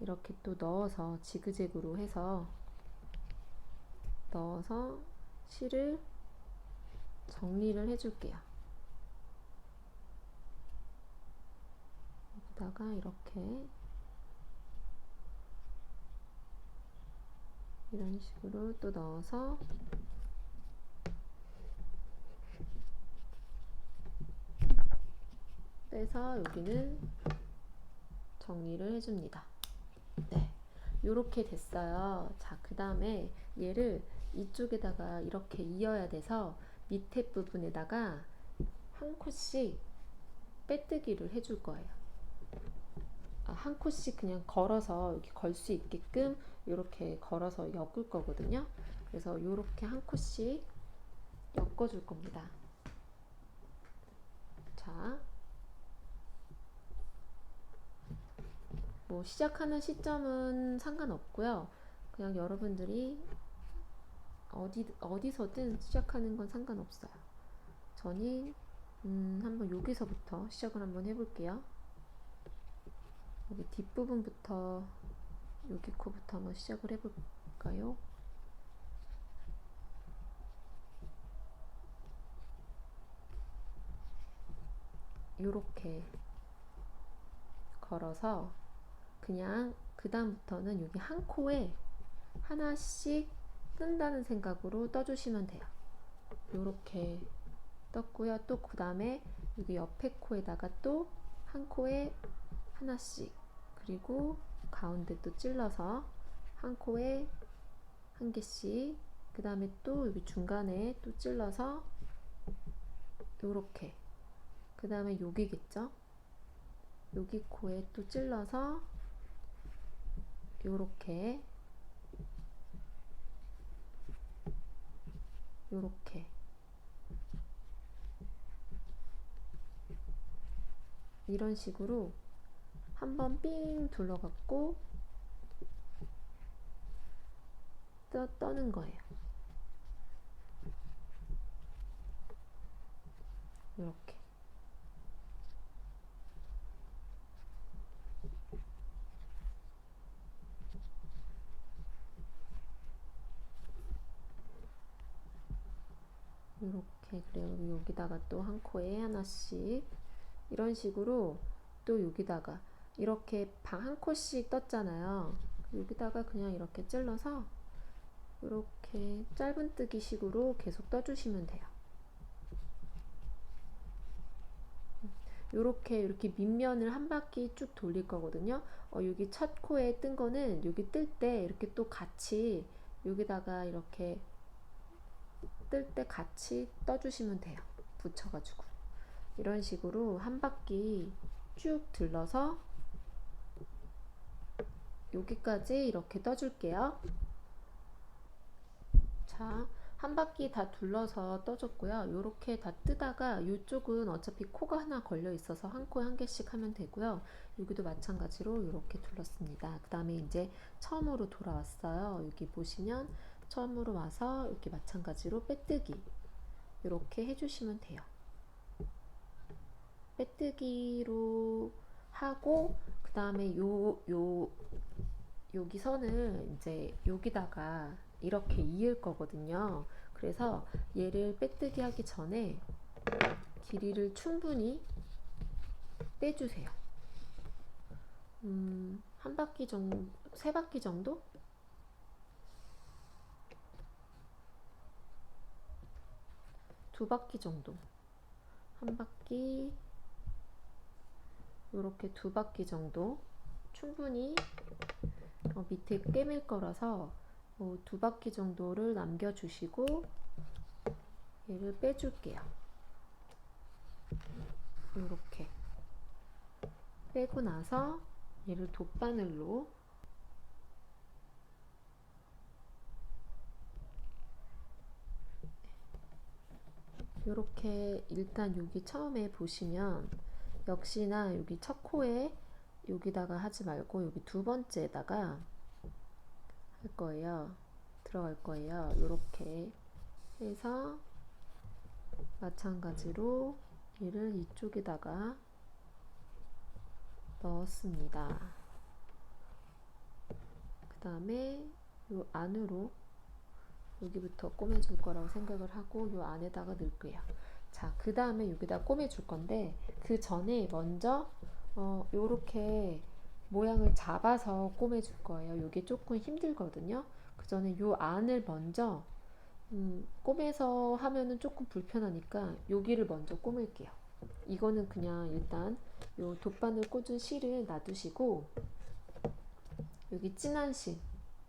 이렇게 또 넣어서 지그재그로 해서 넣어서 실을 정리를 해줄게요. 여기다가 이렇게 이런 식으로 또 넣어서 빼서 여기는 정리를 해줍니다. 네, 요렇게 됐어요. 자, 그 다음에 얘를 이쪽에다가 이렇게 이어야 돼서 밑에 부분에다가 한 코씩 빼뜨기를 해줄 거예요. 한 코씩 그냥 걸어서 이렇게 걸 수 있게끔 이렇게 걸어서 엮을 거거든요. 그래서 이렇게 한 코씩 엮어줄 겁니다. 자, 뭐 시작하는 시점은 상관없고요. 그냥 여러분들이 어디서든 시작하는 건 상관없어요. 저는 한번 여기서부터 시작을 한번 해볼게요. 여기 뒷부분부터 여기 코부터 한번 시작을 해볼까요? 요렇게 걸어서 그냥 그 다음부터는 여기 한 코에 하나씩 뜬다는 생각으로 떠주시면 돼요. 요렇게 떴고요. 또 그 다음에 여기 옆에 코에다가 또 한 코에 하나씩, 그리고 가운데 또 찔러서 한 코에 한 개씩, 그 다음에 또 여기 중간에 또 찔러서 요렇게, 그 다음에 여기겠죠? 여기 코에 또 찔러서 요렇게 요렇게 이런 식으로 한번 삥 둘러갖고 떠는 거예요. 이렇게. 이렇게. 그리고 여기다가 또 한 코에 하나씩 이런 식으로 또 여기다가 이렇게 한 코씩 떴잖아요. 여기다가 그냥 이렇게 찔러서 이렇게 짧은뜨기 식으로 계속 떠주시면 돼요. 이렇게 밑면을 한 바퀴 쭉 돌릴 거거든요. 여기 첫 코에 뜬 거는 여기 뜰 때 이렇게 또 같이 여기다가 이렇게 뜰 때 같이 떠주시면 돼요. 붙여가지고 이런 식으로 한 바퀴 쭉 들러서 여기까지 이렇게 떠줄게요. 자, 한 바퀴 다 둘러서 떠줬고요. 요렇게 다 뜨다가 이쪽은 어차피 코가 하나 걸려 있어서 한 코에 한 개씩 하면 되고요. 여기도 마찬가지로 이렇게 둘렀습니다. 그 다음에 이제 처음으로 돌아왔어요. 여기 보시면 처음으로 와서 이렇게 마찬가지로 빼뜨기 이렇게 해주시면 돼요. 빼뜨기로 하고 그 다음에 여기 선을 이제 여기다가 이렇게 이을 거거든요. 그래서 얘를 빼뜨기 하기 전에 길이를 충분히 빼주세요. 한 바퀴 정도, 세 바퀴 정도? 두 바퀴 정도. 한 바퀴, 요렇게 두 바퀴 정도 충분히 밑에 꿰맬 거라서 두 바퀴 정도를 남겨주시고 얘를 빼줄게요. 이렇게 빼고 나서 얘를 돗바늘로 이렇게 일단 여기 처음에 보시면 역시나 여기 첫 코에 여기다가 하지 말고 여기 두 번째에다가 할 거예요. 들어갈 거예요. 이렇게 해서 마찬가지로 얘를 이쪽에다가 넣었습니다. 그 다음에 요 안으로 여기부터 꼬매줄 거라고 생각을 하고 요 안에다가 넣을게요. 자, 그 다음에 여기다 꼬매줄 건데 그 전에 먼저 요렇게 모양을 잡아서 꼬매줄 거예요. 요게 조금 힘들거든요. 그 전에 요 안을 먼저 꼬매서 하면은 조금 불편하니까 여기를 먼저 꼬맬게요. 이거는 그냥 일단 요 돗바늘 꽂은 실을 놔두시고 여기 진한 실,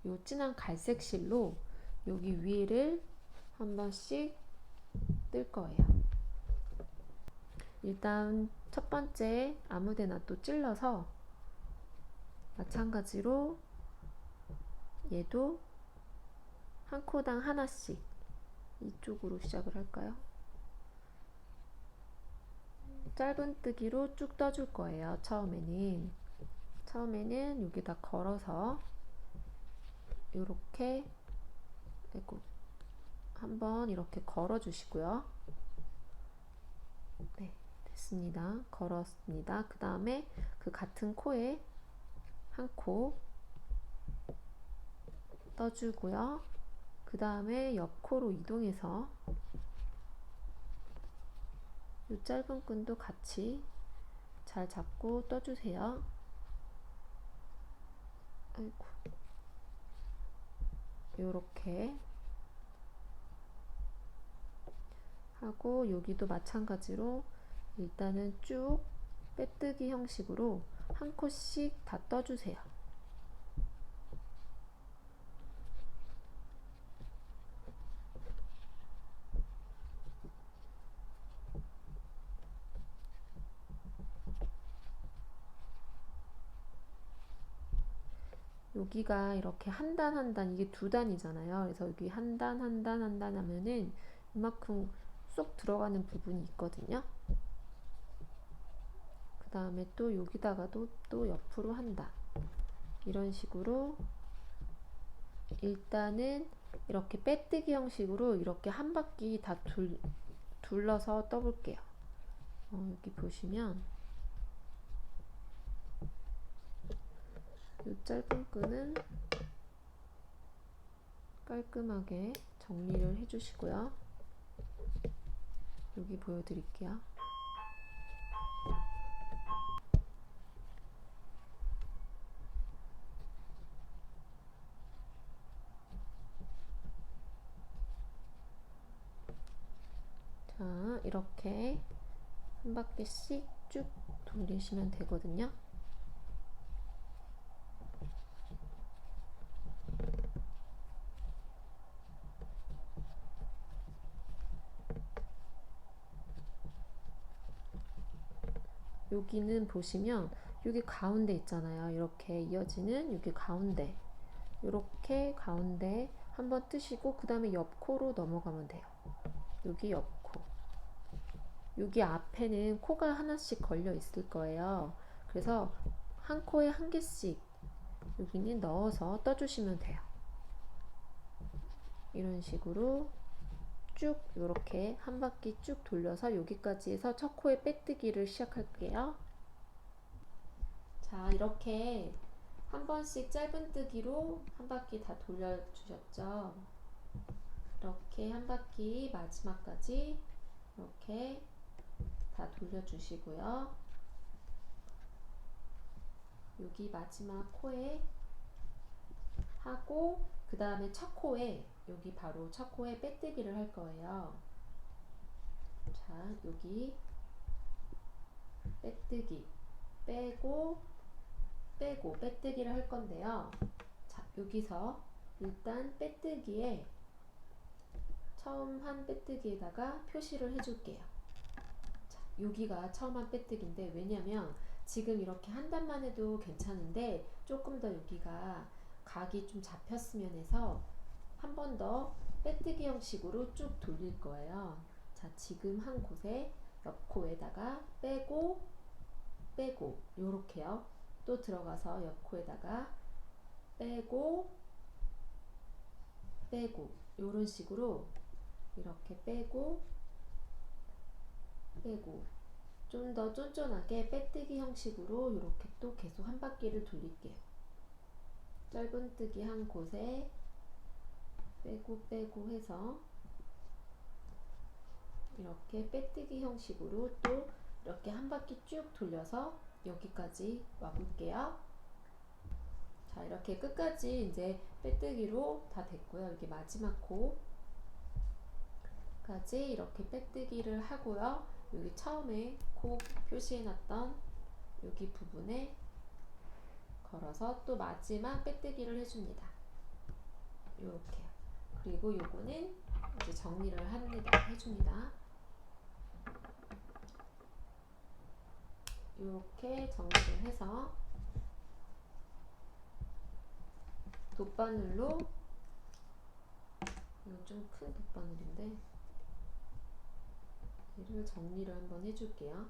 요 진한 갈색 실로 여기 위를 한 번씩 뜰 거예요. 일단 첫 번째 아무데나 또 찔러서 마찬가지로 얘도 한 코당 하나씩 이쪽으로 시작을 할까요? 짧은뜨기로 쭉 떠줄 거예요. 처음에는 여기다 걸어서 이렇게 한번 이렇게 걸어 주시고요. 네, 됐습니다. 걸었습니다. 그 다음에 그 같은 코에 한 코 떠주고요. 그 다음에 옆 코로 이동해서 이 짧은 끈도 같이 잘 잡고 떠주세요. 아이고. 요렇게 하고 여기도 마찬가지로 일단은 쭉 빼뜨기 형식으로 한 코씩 다 떠주세요. 여기가 이렇게 한 단 한 단, 이게 두 단이잖아요. 그래서 여기 한 단 한 단 한 단 하면은 이만큼 쏙 들어가는 부분이 있거든요. 그 다음에 또 여기다가도 또 옆으로 한 단, 이런 식으로 일단은 이렇게 빼뜨기 형식으로 이렇게 한 바퀴 다 둘러서 떠볼게요. 여기 보시면 이 짧은 끈은 깔끔하게 정리를 해주시고요. 여기 보여드릴게요. 자, 이렇게 한 바퀴씩 쭉 돌리시면 되거든요. 여기는 보시면 여기 가운데 있잖아요. 이렇게 이어지는 여기 가운데, 이렇게 가운데 한번 뜨시고 그 다음에 옆 코로 넘어가면 돼요. 여기 옆 코. 여기 앞에는 코가 하나씩 걸려 있을 거예요. 그래서 한 코에 한 개씩 여기는 넣어서 떠주시면 돼요. 이런 식으로 쭉 이렇게 한 바퀴 쭉 돌려서 여기까지 해서 첫 코에 빼뜨기를 시작할게요. 자, 이렇게 한 번씩 짧은뜨기로 한 바퀴 다 돌려주셨죠. 이렇게 한 바퀴 마지막까지 이렇게 다 돌려주시고요. 여기 마지막 코에 하고 그 다음에 첫 코에 여기 바로 첫 코에 빼뜨기를 할 거예요. 자, 여기 빼뜨기 빼고 빼고 빼뜨기를 할 건데요. 자, 여기서 일단 빼뜨기에 처음 한 빼뜨기에다가 표시를 해줄게요. 자, 여기가 처음 한 빼뜨기인데 왜냐면 지금 이렇게 한 단만 해도 괜찮은데 조금 더 여기가 각이 좀 잡혔으면 해서 한 번 더 빼뜨기 형식으로 쭉 돌릴 거예요. 자, 지금 한 곳에 옆 코에다가 빼고 빼고 요렇게요. 또 들어가서 옆 코에다가 빼고 빼고 요런 식으로 이렇게 빼고 빼고 좀 더 쫀쫀하게 빼뜨기 형식으로 이렇게 또 계속 한 바퀴를 돌릴게요. 짧은뜨기 한 곳에 빼고 빼고 해서 이렇게 빼뜨기 형식으로 또 이렇게 한 바퀴 쭉 돌려서 여기까지 와볼게요. 자, 이렇게 끝까지 이제 빼뜨기로 다 됐고요. 여기 마지막 코까지 이렇게 빼뜨기를 하고요. 여기 처음에 코 표시해놨던 여기 부분에 걸어서 또 마지막 빼뜨기를 해줍니다. 요렇게요. 그리고 요거는 이제 정리를 해줍니다. 이렇게 정리를 해서 돗바늘로, 이거 좀 큰 돗바늘인데 얘를 정리를 한번 해줄게요.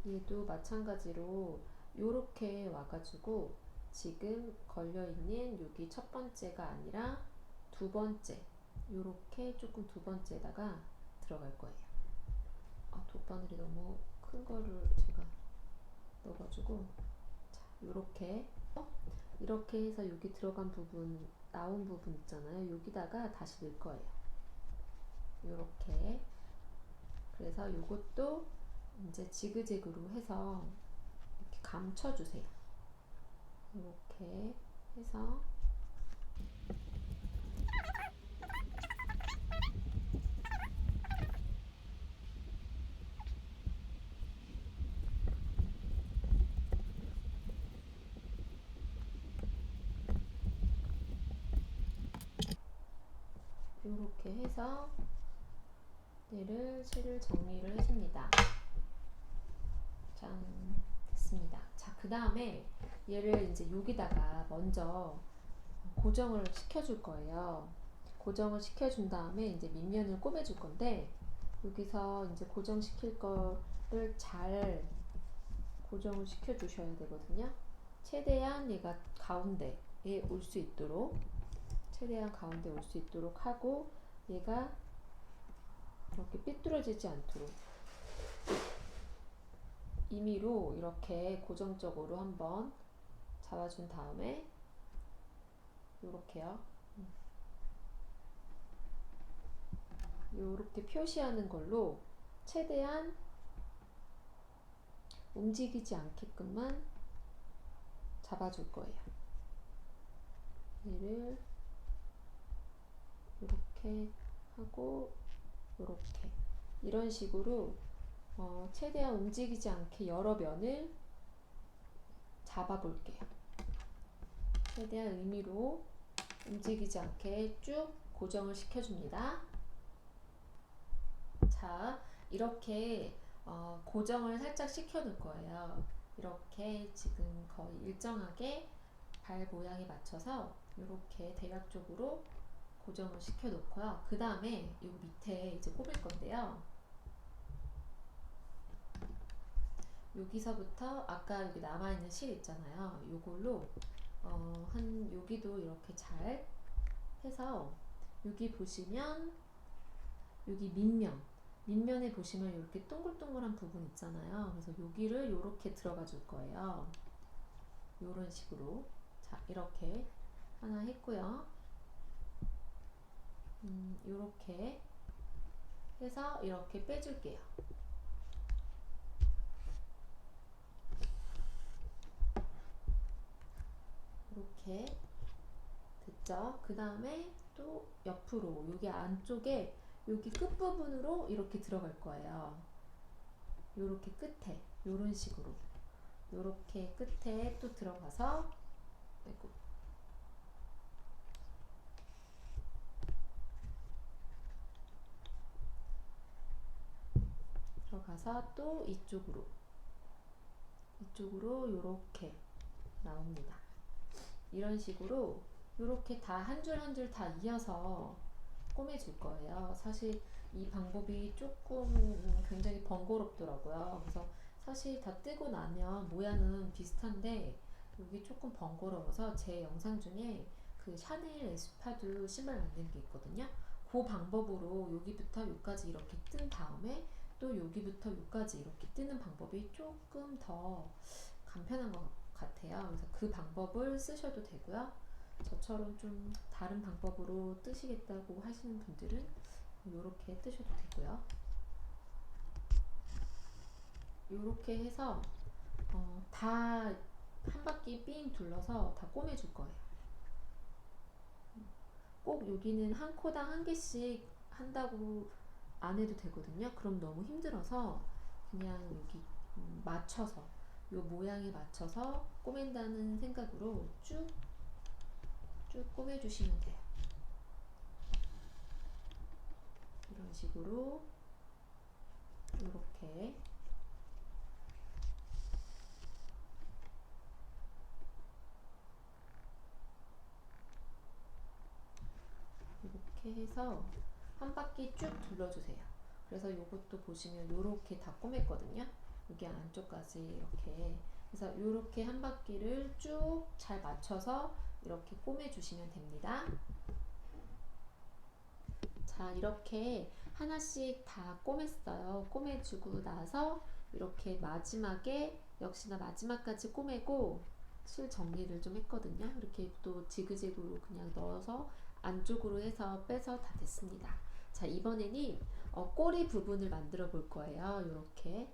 얘도 마찬가지로 요렇게 와가지고 지금 걸려있는 여기 첫 번째가 아니라 두 번째, 요렇게 조금 두 번째에다가 들어갈 거예요. 아, 돗바늘이 너무 큰 거를 제가 넣어가지고, 자, 요렇게 이렇게 해서 여기 들어간 부분, 나온 부분 있잖아요. 여기다가 다시 넣을 거예요. 요렇게. 그래서 요것도 이제 지그재그로 해서 이렇게 감춰주세요. 이렇게 해서 이렇게 해서 얘를 실을 정리를 해줍니다. 짠, 됐습니다. 자, 그 다음에 얘를 이제 여기다가 먼저 고정을 시켜줄 거예요. 고정을 시켜준 다음에 이제 밑면을 꼬매줄 건데, 여기서 이제 고정시킬 거를 잘 고정을 시켜 주셔야 되거든요. 최대한 얘가 가운데에 올 수 있도록, 최대한 가운데 올 수 있도록 하고, 얘가 이렇게 삐뚤어지지 않도록 임의로 이렇게 고정적으로 한번 잡아준 다음에 요렇게요. 요렇게 표시하는 걸로 최대한 움직이지 않게끔만 잡아줄 거예요. 얘를 이렇게 하고 이렇게 이런 식으로 최대한 움직이지 않게 여러 면을 잡아볼게요. 최대한 의미로 움직이지 않게 쭉 고정을 시켜줍니다. 자, 이렇게 고정을 살짝 시켜놓을 거예요. 이렇게 지금 거의 일정하게 발 모양에 맞춰서 이렇게 대략적으로 고정을 시켜놓고요. 그 다음에 이 밑에 이제 꼽을 건데요. 여기서부터 아까 여기 남아있는 실 있잖아요. 요걸로 한 여기도 이렇게 잘 해서 여기 보시면 여기 밑면에 보시면 이렇게 동글동글한 부분 있잖아요. 그래서 여기를 이렇게 들어가 줄 거예요. 이런 식으로. 자, 이렇게 하나 했고요. 이렇게 해서 이렇게 빼줄게요. 이렇게 됐죠? 그 다음에 또 옆으로 여기 안쪽에 여기 끝부분으로 이렇게 들어갈 거예요. 요렇게 끝에 요런 식으로 요렇게 끝에 또 들어가서 아이고, 들어가서 또 이쪽으로 요렇게 나옵니다. 이런 식으로 요렇게 다 한 줄 한 줄 다 이어서 꼬매줄 거예요. 사실 이 방법이 조금 굉장히 번거롭더라고요. 그래서 사실 다 뜨고 나면 모양은 비슷한데 여기 조금 번거로워서 제 영상 중에 그 샤넬 에스파두 신발 만드는 게 있거든요. 그 방법으로 여기부터 여기까지 이렇게 뜬 다음에 또 여기부터 여기까지 이렇게 뜨는 방법이 조금 더 간편한 것 같아요. 그래서 그 방법을 쓰셔도 되고요. 저처럼 좀 다른 방법으로 뜨시겠다고 하시는 분들은 이렇게 뜨셔도 되고요. 이렇게 해서 다 한 바퀴 삥 둘러서 다 꼬매줄 거예요. 꼭 여기는 한 코당 한 개씩 한다고 안 해도 되거든요. 그럼 너무 힘들어서 그냥 여기 맞춰서 요 모양에 맞춰서 꼬맨다는 생각으로 쭉 꼬매주시면 돼요. 이런 식으로 이렇게 해서 한 바퀴 쭉 둘러주세요. 그래서 이것도 보시면 이렇게 다 꼬맸거든요. 여기 안쪽까지 이렇게. 그래서 이렇게 한 바퀴를 쭉 잘 맞춰서 이렇게 꼬매주시면 됩니다. 자, 이렇게 하나씩 다 꼬맸어요. 꼬매주고 나서 이렇게 마지막에 역시나 마지막까지 꼬매고 실 정리를 좀 했거든요. 이렇게 또 지그재그로 그냥 넣어서 안쪽으로 해서 빼서 다 됐습니다. 자, 이번에는 꼬리 부분을 만들어 볼 거예요. 이렇게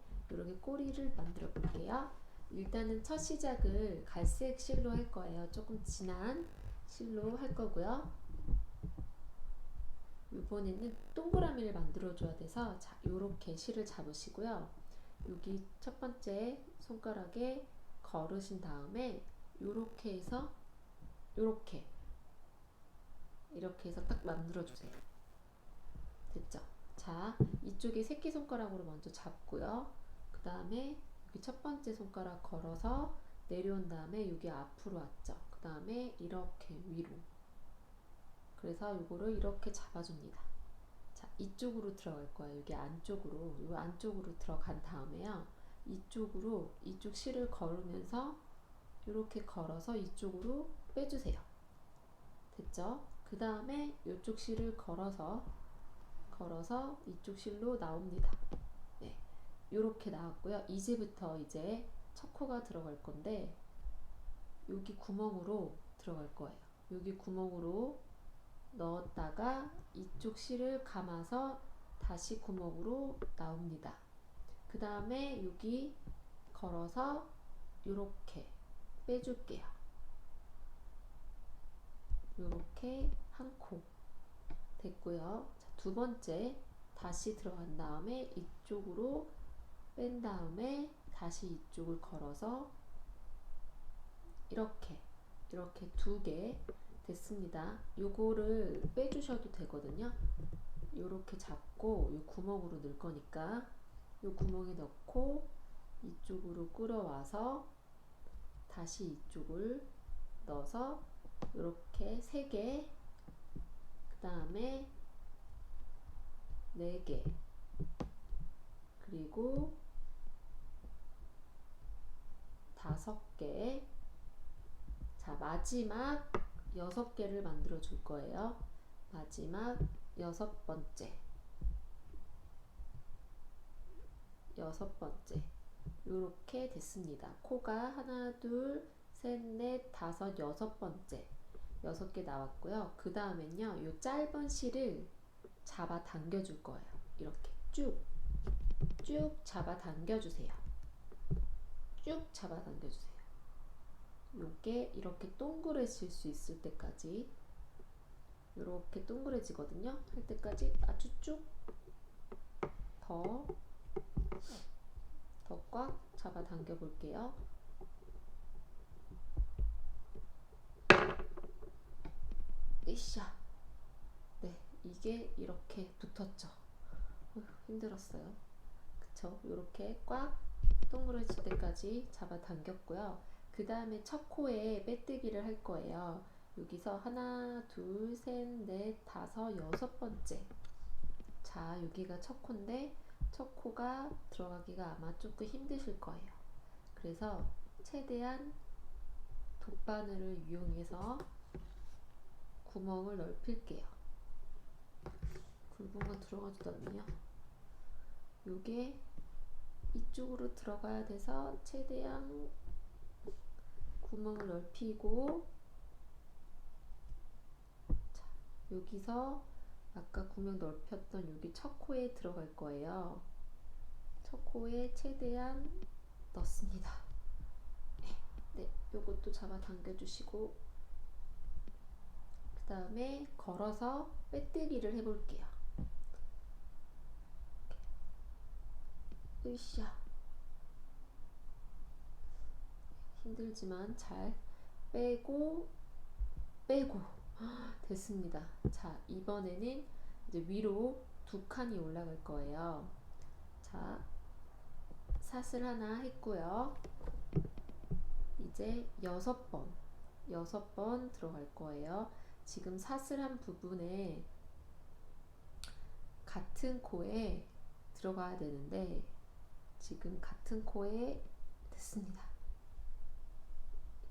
꼬리를 만들어 볼게요. 일단은 첫 시작을 갈색 실로 할 거예요. 조금 진한 실로 할 거고요. 이번에는 동그라미를 만들어 줘야 돼서 자, 요렇게 실을 잡으시고요. 여기 첫 번째 손가락에 걸으신 다음에 요렇게 해서 이렇게 해서 딱 만들어 주세요. 됐죠? 자, 이쪽에 새끼손가락으로 먼저 잡고요. 그 다음에 여기 첫 번째 손가락 걸어서 내려온 다음에 여기 앞으로 왔죠. 그 다음에 이렇게 위로. 그래서 이거를 이렇게 잡아줍니다. 자, 이쪽으로 들어갈 거예요. 여기 안쪽으로, 이 안쪽으로 들어간 다음에요. 이쪽으로, 이쪽 실을 걸으면서 이렇게 걸어서 이쪽으로 빼주세요. 됐죠? 그 다음에 이쪽 실을 걸어서 이쪽 실로 나옵니다. 네, 이렇게 나왔고요. 이제부터 이제 첫 코가 들어갈 건데 여기 구멍으로 들어갈 거예요. 여기 구멍으로 넣었다가 이쪽 실을 감아서 다시 구멍으로 나옵니다. 그 다음에 여기 걸어서 이렇게 빼줄게요. 요렇게 한 코 됐고요. 자, 두 번째 다시 들어간 다음에 이쪽으로 뺀 다음에 다시 이쪽을 걸어서 이렇게 두 개 됐습니다. 요거를 빼주셔도 되거든요. 요렇게 잡고 요 구멍으로 넣을 거니까 요 구멍에 넣고 이쪽으로 끌어와서 다시 이쪽을 넣어서 요렇게 3개, 그 다음에 4개, 그리고 5개. 자, 마지막 6개를 만들어 줄 거예요. 마지막 6번째. 요렇게 됐습니다. 코가 하나, 둘, 셋, 넷, 다섯, 6번째. 6개 나왔고요. 그 다음엔요, 요 짧은 실을 잡아 당겨 줄 거예요. 이렇게 쭉 잡아 당겨 주세요. 쭉 잡아 당겨 주세요. 요게 이렇게 동그래질 수 있을 때까지, 이렇게 동그래지거든요. 할 때까지 아주 쭉 더 꽉 잡아 당겨 볼게요. 으쌰. 네, 이게 이렇게 붙었죠. 힘들었어요. 그쵸? 이렇게 꽉 동그래질 때까지 잡아 당겼고요. 그 다음에 첫 코에 빼뜨기를 할 거예요. 여기서 하나, 둘, 셋, 넷, 다섯, 6번째. 자, 여기가 첫 코인데 첫 코가 들어가기가 아마 조금 힘드실 거예요. 그래서 최대한 돗바늘을 이용해서 구멍을 넓힐게요. 굵은 건 들어가지도 않네요. 요게 이쪽으로 들어가야 돼서 최대한 구멍을 넓히고, 자, 여기서 아까 구멍 넓혔던 여기 첫 코에 들어갈 거예요. 첫 코에 최대한 넣습니다. 네, 요것도 잡아 당겨 주시고, 그 다음에 걸어서 빼뜨기를 해볼게요. 으쌰. 힘들지만 잘 빼고 됐습니다. 자, 이번에는 이제 위로 2칸이 올라갈 거예요. 자, 사슬 하나 했고요. 이제 6번 들어갈 거예요. 지금 사슬한 부분에 같은 코에 들어가야 되는데 지금 같은 코에 됐습니다.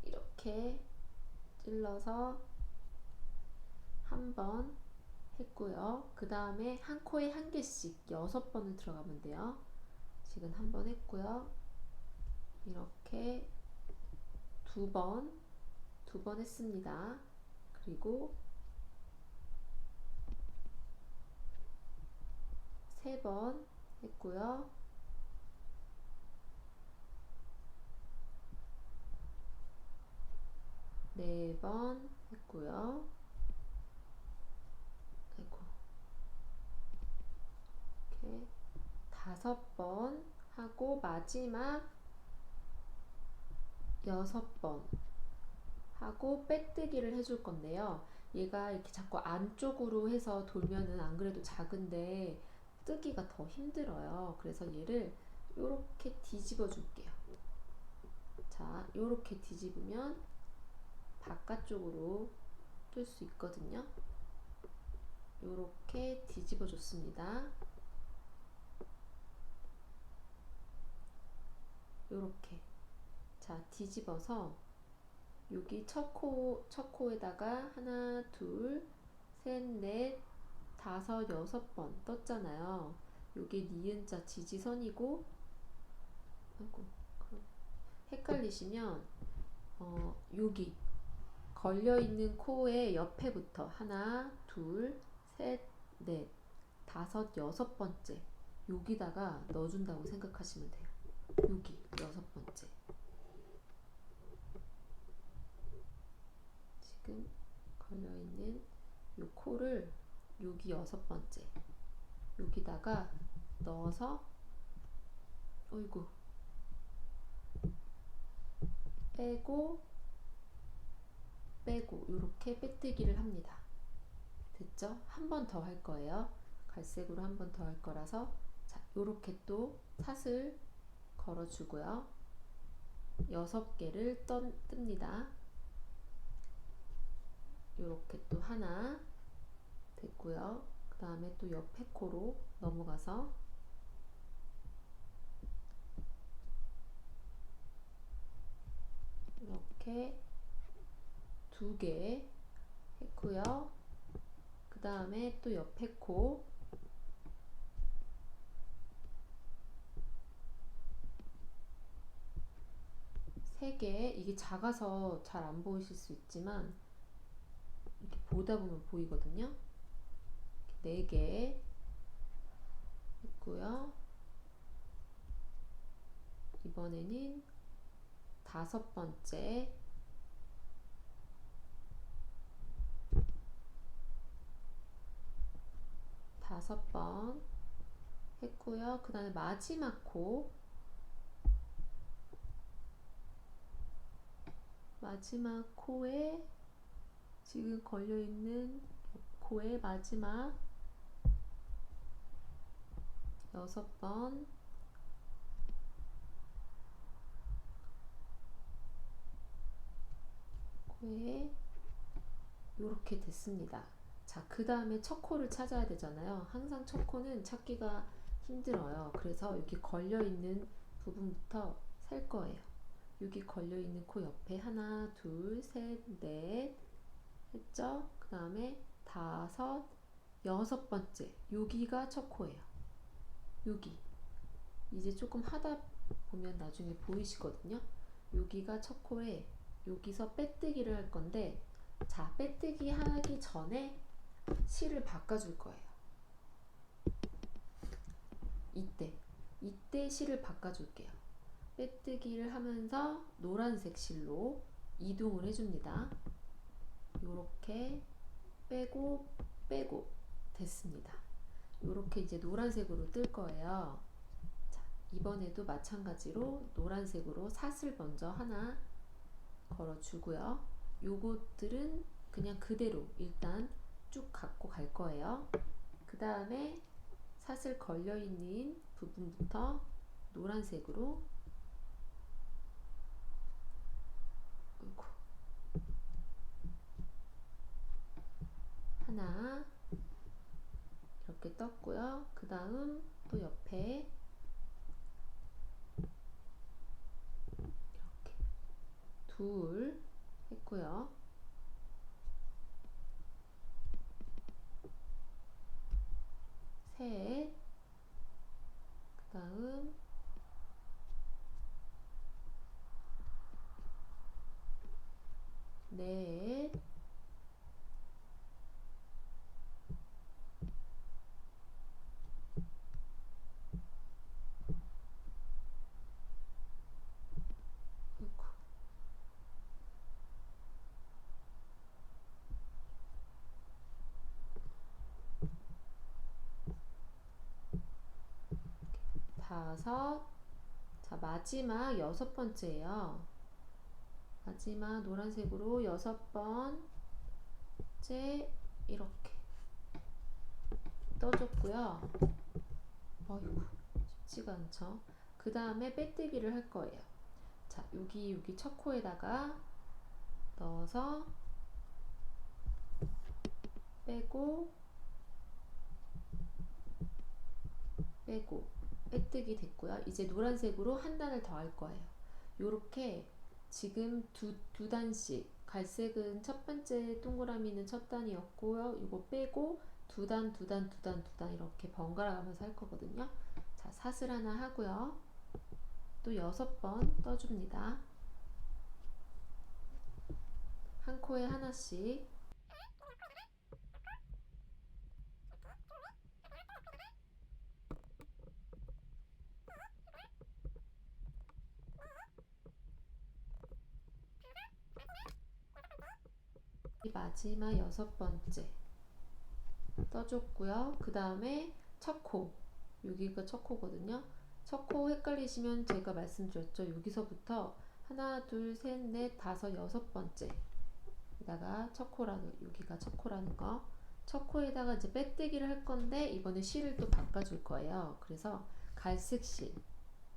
이렇게 찔러서 한 번 했고요. 그 다음에 한 코에 한 개씩 6번을 들어가면 돼요. 지금 한 번 했고요. 이렇게 두 번 했습니다. 그리고 3번 했고요. 4번 했고요. 아이고. 이렇게 5번 하고 마지막 6번 하고 빼뜨기를 해줄 건데요. 얘가 이렇게 자꾸 안쪽으로 해서 돌면은 안 그래도 작은데 뜨기가 더 힘들어요. 그래서 얘를 이렇게 뒤집어 줄게요. 자, 이렇게 뒤집으면 바깥쪽으로 뜰 수 있거든요. 이렇게 뒤집어 줬습니다. 이렇게. 자, 뒤집어서 여기 첫 코에다가 하나, 둘, 셋, 넷, 다섯, 6번 떴잖아요. 여기 니은자 지지선이고, 아이고, 헷갈리시면 여기 걸려있는 코의 옆에부터 하나, 둘, 셋, 넷, 다섯, 6번째 여기다가 넣어준다고 생각하시면 돼요. 여기 6번째. 지금 걸려있는 요 코를 여기 6번째 여기다가 넣어서 어이구 빼고 빼고 이렇게 빼뜨기를 합니다. 됐죠? 한 번 더 할 거예요. 갈색으로 한 번 더 할 거라서 자, 요렇게 또 사슬 걸어주고요. 6개를 뜹니다. 요렇게 또 하나 됐고요. 그 다음에 또 옆에 코로 넘어가서 이렇게 2개 했고요. 그 다음에 또 옆에 코 3개, 이게 작아서 잘 안 보이실 수 있지만 이렇게 보다 보면 보이거든요. 4개 했고요. 이번에는 5번째 5번 했고요. 그 다음에 마지막 코 마지막 코에 지금 걸려있는 코의 마지막 6번 코에 이렇게 됐습니다. 자, 그 다음에 첫 코를 찾아야 되잖아요. 항상 첫 코는 찾기가 힘들어요. 그래서 여기 걸려있는 부분부터 셀 거예요. 여기 걸려있는 코 옆에 하나, 둘, 셋, 넷 했죠? 그 다음에 5, 6번째 여기가 첫 코예요. 여기 이제 조금 하다 보면 나중에 보이시거든요. 여기가 첫 코에 여기서 빼뜨기를 할 건데 자, 빼뜨기 하기 전에 실을 바꿔줄 거예요. 이때 실을 바꿔줄게요. 빼뜨기를 하면서 노란색 실로 이동을 해줍니다. 요렇게 빼고 빼고 됐습니다. 요렇게 이제 노란색으로 뜰 거예요. 자, 이번에도 마찬가지로 노란색으로 사슬 먼저 하나 걸어주고요. 요것들은 그냥 그대로 일단 쭉 갖고 갈 거예요. 그 다음에 사슬 걸려있는 부분부터 노란색으로 하나 이렇게 떴고요. 그 다음 또 옆에 이렇게 둘 했고요. 셋, 그 다음 넷, 다섯. 자, 마지막 6번째예요. 마지막 노란색으로 6번째 이렇게 떠줬고요. 어이구, 쉽지가 않죠. 그 다음에 빼뜨기를 할 거예요. 자, 여기 첫 코에다가 넣어서 빼고 빼고 빼뜨기 됐고요. 이제 노란색으로 한 단을 더 할 거예요. 요렇게 지금 두 단씩, 갈색은 첫 번째 동그라미는 첫 단이었고요. 이거 빼고 두 단, 두 단, 두 단, 두 단 이렇게 번갈아 가면서 할 거거든요. 자, 사슬 하나 하고요. 또 6번 떠줍니다. 한 코에 하나씩. 마지막 6번째 떠줬고요. 그 다음에 첫 코, 여기가 첫 코거든요. 첫 코 헷갈리시면 제가 말씀드렸죠. 여기서부터 하나, 둘, 셋, 넷, 다섯, 6번째 에다가 첫 코라는, 여기가 첫 코라는 거, 첫 코에다가 이제 빼뜨기를 할 건데 이번에 실을 또 바꿔줄 거예요. 그래서 갈색 실,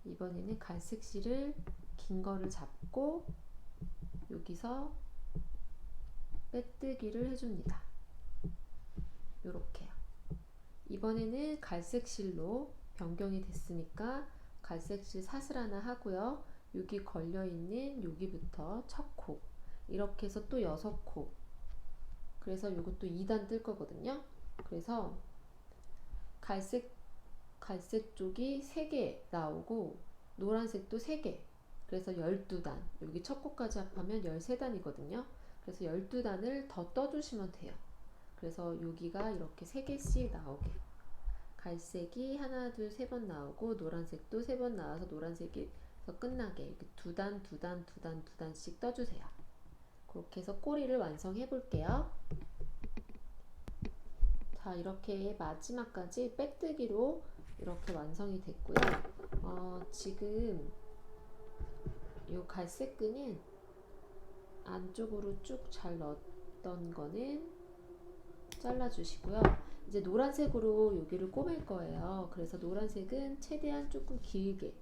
이번에는 갈색 실을 긴 거를 잡고 여기서 빼뜨기를 해줍니다. 요렇게요. 이번에는 갈색 실로 변경이 됐으니까 갈색 실 사슬 하나 하고요. 여기 걸려있는 여기부터 첫 코, 이렇게 해서 또 6코, 그래서 요것도 2단 뜰 거거든요. 그래서 갈색 쪽이 3개 나오고 노란색도 3개, 그래서 12단, 여기 첫 코까지 합하면 13단이거든요. 그래서 12단을 더 떠주시면 돼요. 그래서 여기가 이렇게 3개씩 나오게, 갈색이 하나, 둘, 3번 나오고 노란색도 3번 나와서 노란색에서 끝나게 이렇게 2단, 2단, 2단, 2단씩 떠주세요. 그렇게 해서 꼬리를 완성해 볼게요. 자, 이렇게 마지막까지 빼뜨기로 이렇게 완성이 됐고요. 지금 이 갈색 끈은 안쪽으로 쭉 잘 넣었던 거는 잘라주시고요. 이제 노란색으로 여기를 꼬맬 거예요. 그래서 노란색은 최대한 조금 길게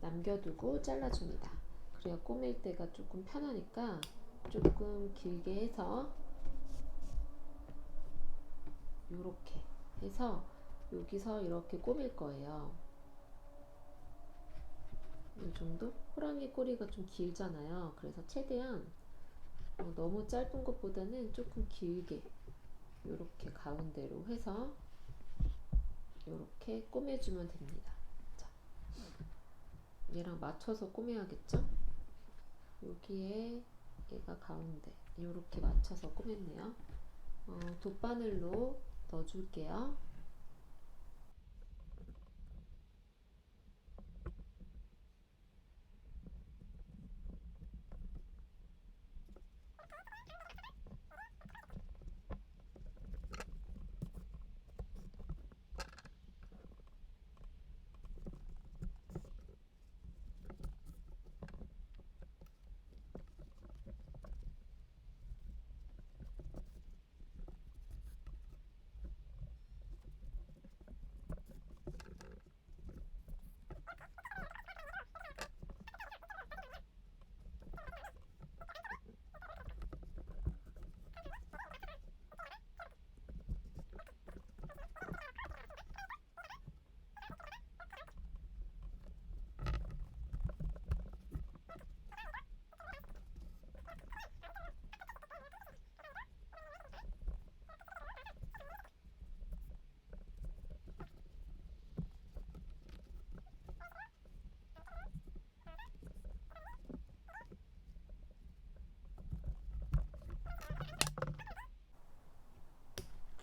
남겨두고 잘라줍니다. 그래야 꼬맬 때가 조금 편하니까 조금 길게 해서 요렇게 해서 여기서 이렇게 꼬맬 거예요. 이 정도? 호랑이 꼬리가 좀 길잖아요. 그래서 최대한 너무 짧은 것보다는 조금 길게 요렇게 가운데로 해서 요렇게 꼬매주면 됩니다. 자, 얘랑 맞춰서 꼬매야겠죠? 여기에 얘가 가운데 요렇게 맞춰서 꼬맸네요. 돗바늘로 넣어줄게요.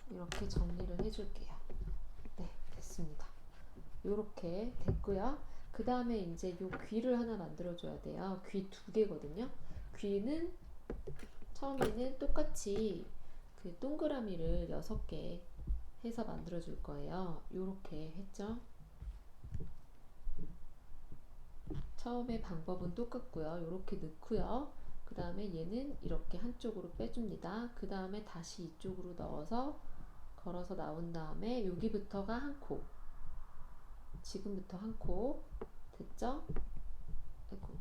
이렇게 정리를 해줄게요. 네, 됐습니다. 요렇게 됐고요. 그 다음에 이제 요 귀를 하나 만들어 줘야 돼요. 귀 2개거든요. 귀는 처음에는 똑같이 그 동그라미를 6개 해서 만들어 줄 거예요. 요렇게 했죠. 처음에 방법은 똑같고요. 요렇게 넣고요. 그 다음에 얘는 이렇게 한쪽으로 빼줍니다. 그 다음에 다시 이쪽으로 넣어서 걸어서 나온 다음에 여기부터가 한 코, 지금부터 한 코 됐죠? 아이고,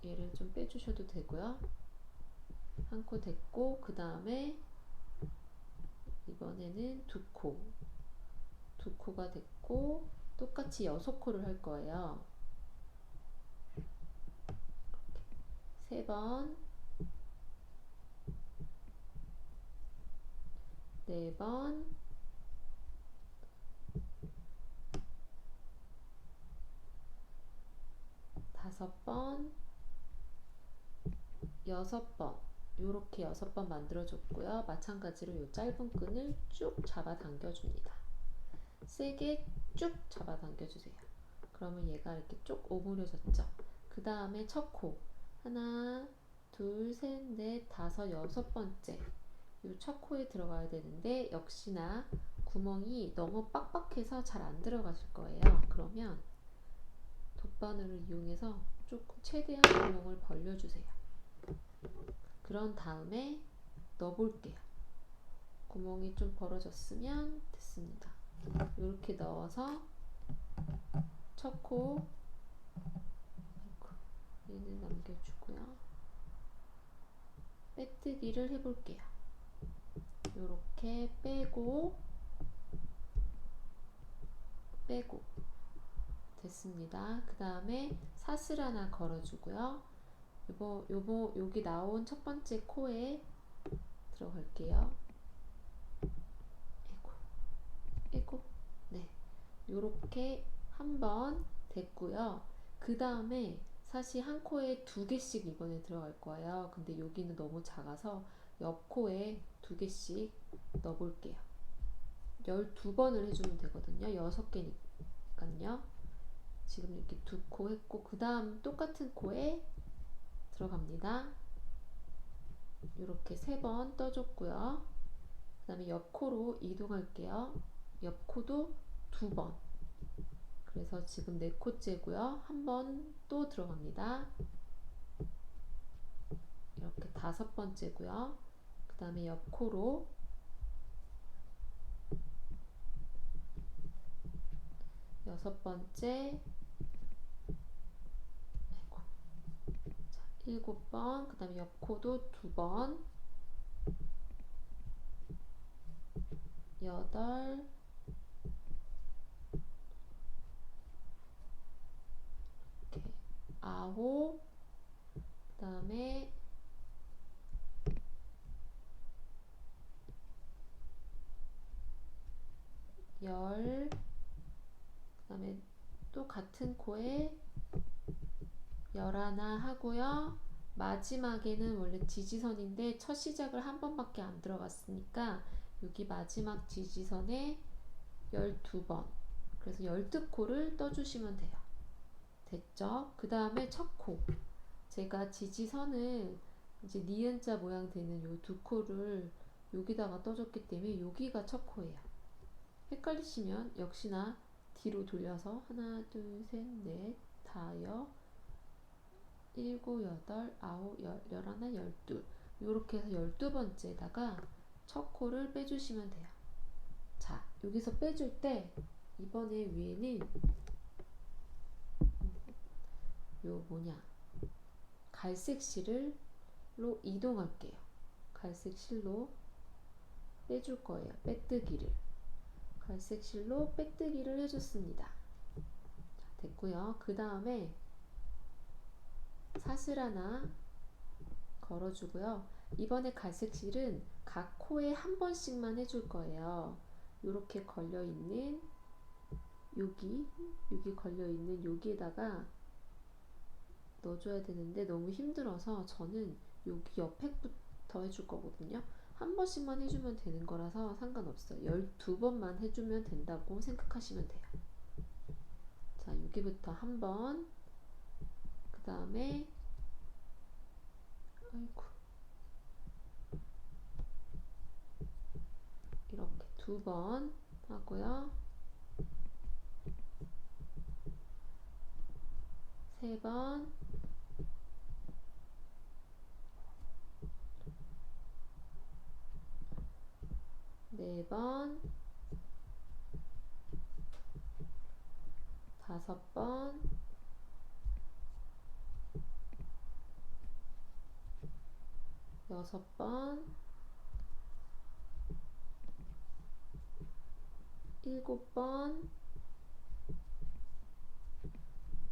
얘를 좀 빼주셔도 되고요. 한 코 됐고, 그 다음에 이번에는 두 코가 됐고, 똑같이 6코를 할 거예요. 3번, 4번, 5번, 6번, 요렇게 6번 만들어 줬고요. 마찬가지로 요 짧은 끈을 쭉 잡아 당겨 줍니다. 세게 쭉 잡아 당겨 주세요. 그러면 얘가 이렇게 쭉 오므려졌죠. 그 다음에 첫 코, 하나, 둘, 셋, 넷, 다섯, 여섯 번째 요 첫 코에 들어가야 되는데 역시나 구멍이 너무 빡빡해서 잘 안 들어가실 거예요. 그러면 돗바늘을 이용해서 조금 최대한 구멍을 벌려주세요. 그런 다음에 넣어볼게요. 구멍이 좀 벌어졌으면 됐습니다. 이렇게 넣어서 첫 코, 얘는 남겨주고요. 빼뜨기를 해볼게요. 이렇게 빼고 빼고 됐습니다. 그 다음에 사슬 하나 걸어주고요. 여기 나온 첫 번째 코에 들어갈게요. 에고, 네, 요렇게 한번 됐고요. 그 다음에 사실 한 코에 두 개씩 이번에 들어갈 거예요. 근데 여기는 너무 작아서 옆 코에 두 개씩 넣어볼게요. 12번을 해주면 되거든요. 6개니까요. 지금 이렇게 두 코 했고, 그 다음 똑같은 코에 들어갑니다. 이렇게 3번 떠줬고요. 그 다음에 옆 코로 이동할게요. 옆 코도 2번. 그래서 지금 4코째고요. 한 번 또 들어갑니다. 이렇게 5번째고요. 그 다음에 옆 코로 6번째, 7번, 그 다음에 옆 코도 2번, 8, 이렇게 9, 그 다음에 10, 그 다음에 또 같은 코에 11 하고요. 마지막에는 원래 지지선인데 첫 시작을 한 번밖에 안 들어갔으니까 여기 마지막 지지선에 12번, 그래서 12코를 떠주시면 돼요. 됐죠? 그 다음에 첫 코, 제가 지지선을 이제 니은자 모양 되는 요 두 코를 여기다가 떠줬기 때문에 여기가 첫 코예요. 헷갈리시면 역시나 뒤로 돌려서 하나, 둘, 셋, 넷, 다여, 7, 8, 9, 10, 11, 12 이렇게 해서 12번째에다가 첫 코를 빼주시면 돼요. 자, 여기서 빼줄 때 이번에 위에는 요 갈색 실로 이동할게요. 갈색 실로 빼줄 거예요. 빼뜨기를. 갈색 실로 빼뜨기를 해줬습니다. 자, 됐고요. 그 다음에 사슬 하나 걸어주고요. 이번에 갈색 실은 각 코에 한 번씩만 해줄 거예요. 이렇게 걸려있는 여기 걸려있는 여기에다가 넣어줘야 되는데 너무 힘들어서 저는 여기 옆에부터 해줄 거거든요. 한 번씩만 해주면 되는 거라서 상관없어요. 12번만 해주면 된다고 생각하시면 돼요. 자, 여기부터 한 번, 그 다음에 아이고, 이렇게 2번 하고요. 3번, 4번, 5번, 6번, 7번,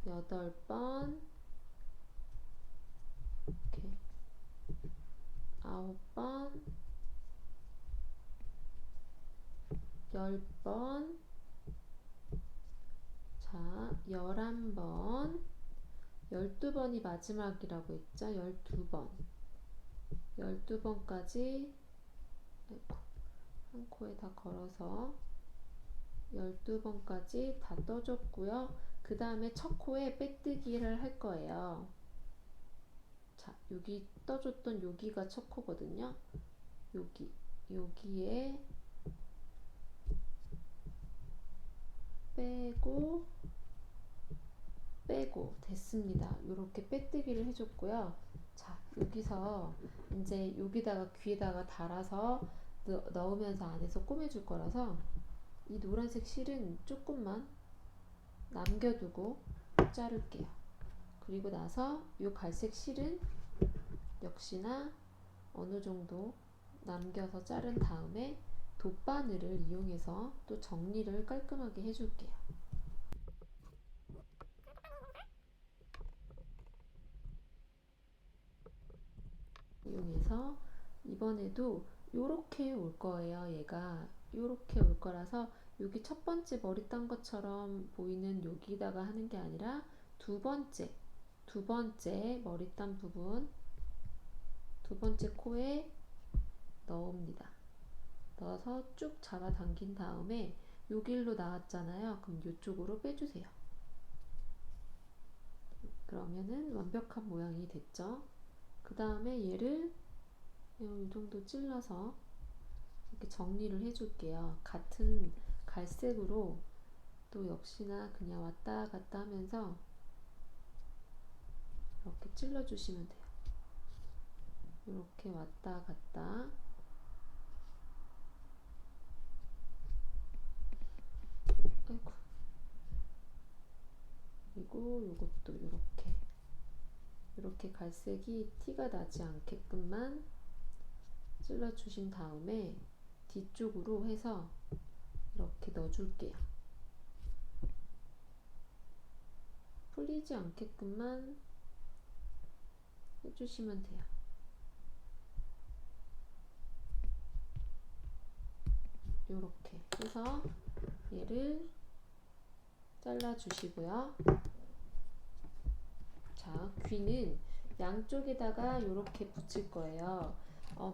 8번, 이렇게 9번, 10번, 자, 11번, 12번이 마지막이라고 했죠? 12번. 12번까지 한 코에 다 걸어서 12번까지 다 떠줬고요. 그 다음에 첫 코에 빼뜨기를 할 거예요. 자, 여기 떠줬던 여기가 첫 코거든요. 여기에 빼고 됐습니다. 이렇게 빼뜨기를 해줬고요. 자, 여기서 이제 여기다가 귀에다가 달아서 넣으면서 안에서 꾸며줄 거라서 이 노란색 실은 조금만 남겨두고 자를게요. 그리고 나서 이 갈색 실은 역시나 어느 정도 남겨서 자른 다음에 돗바늘을 이용해서 또 정리를 깔끔하게 해줄게요. 이용해서 이번에도 요렇게 올 거예요. 얘가 요렇게 올 거라서 여기 첫 번째 머리 딴 것처럼 보이는 여기다가 하는 게 아니라 두 번째 머리 딴 부분 두 번째 코에 넣습니다. 넣어서 쭉 잡아당긴 다음에 요 길로 나왔잖아요. 그럼 요쪽으로 빼주세요. 그러면은 완벽한 모양이 됐죠. 그 다음에 얘를 이 정도 찔러서 이렇게 정리를 해줄게요. 같은 갈색으로 또 역시나 그냥 왔다 갔다 하면서 이렇게 찔러주시면 돼요. 이렇게 왔다 갔다. 아이고. 그리고 이것도 이렇게 갈색이 티가 나지 않게끔만 찔러주신 다음에 뒤쪽으로 해서 이렇게 넣어줄게요. 풀리지 않게끔만 해주시면 돼요. 이렇게 해서 얘를 잘라주시고요. 자, 귀는 양쪽에다가 이렇게 붙일 거예요.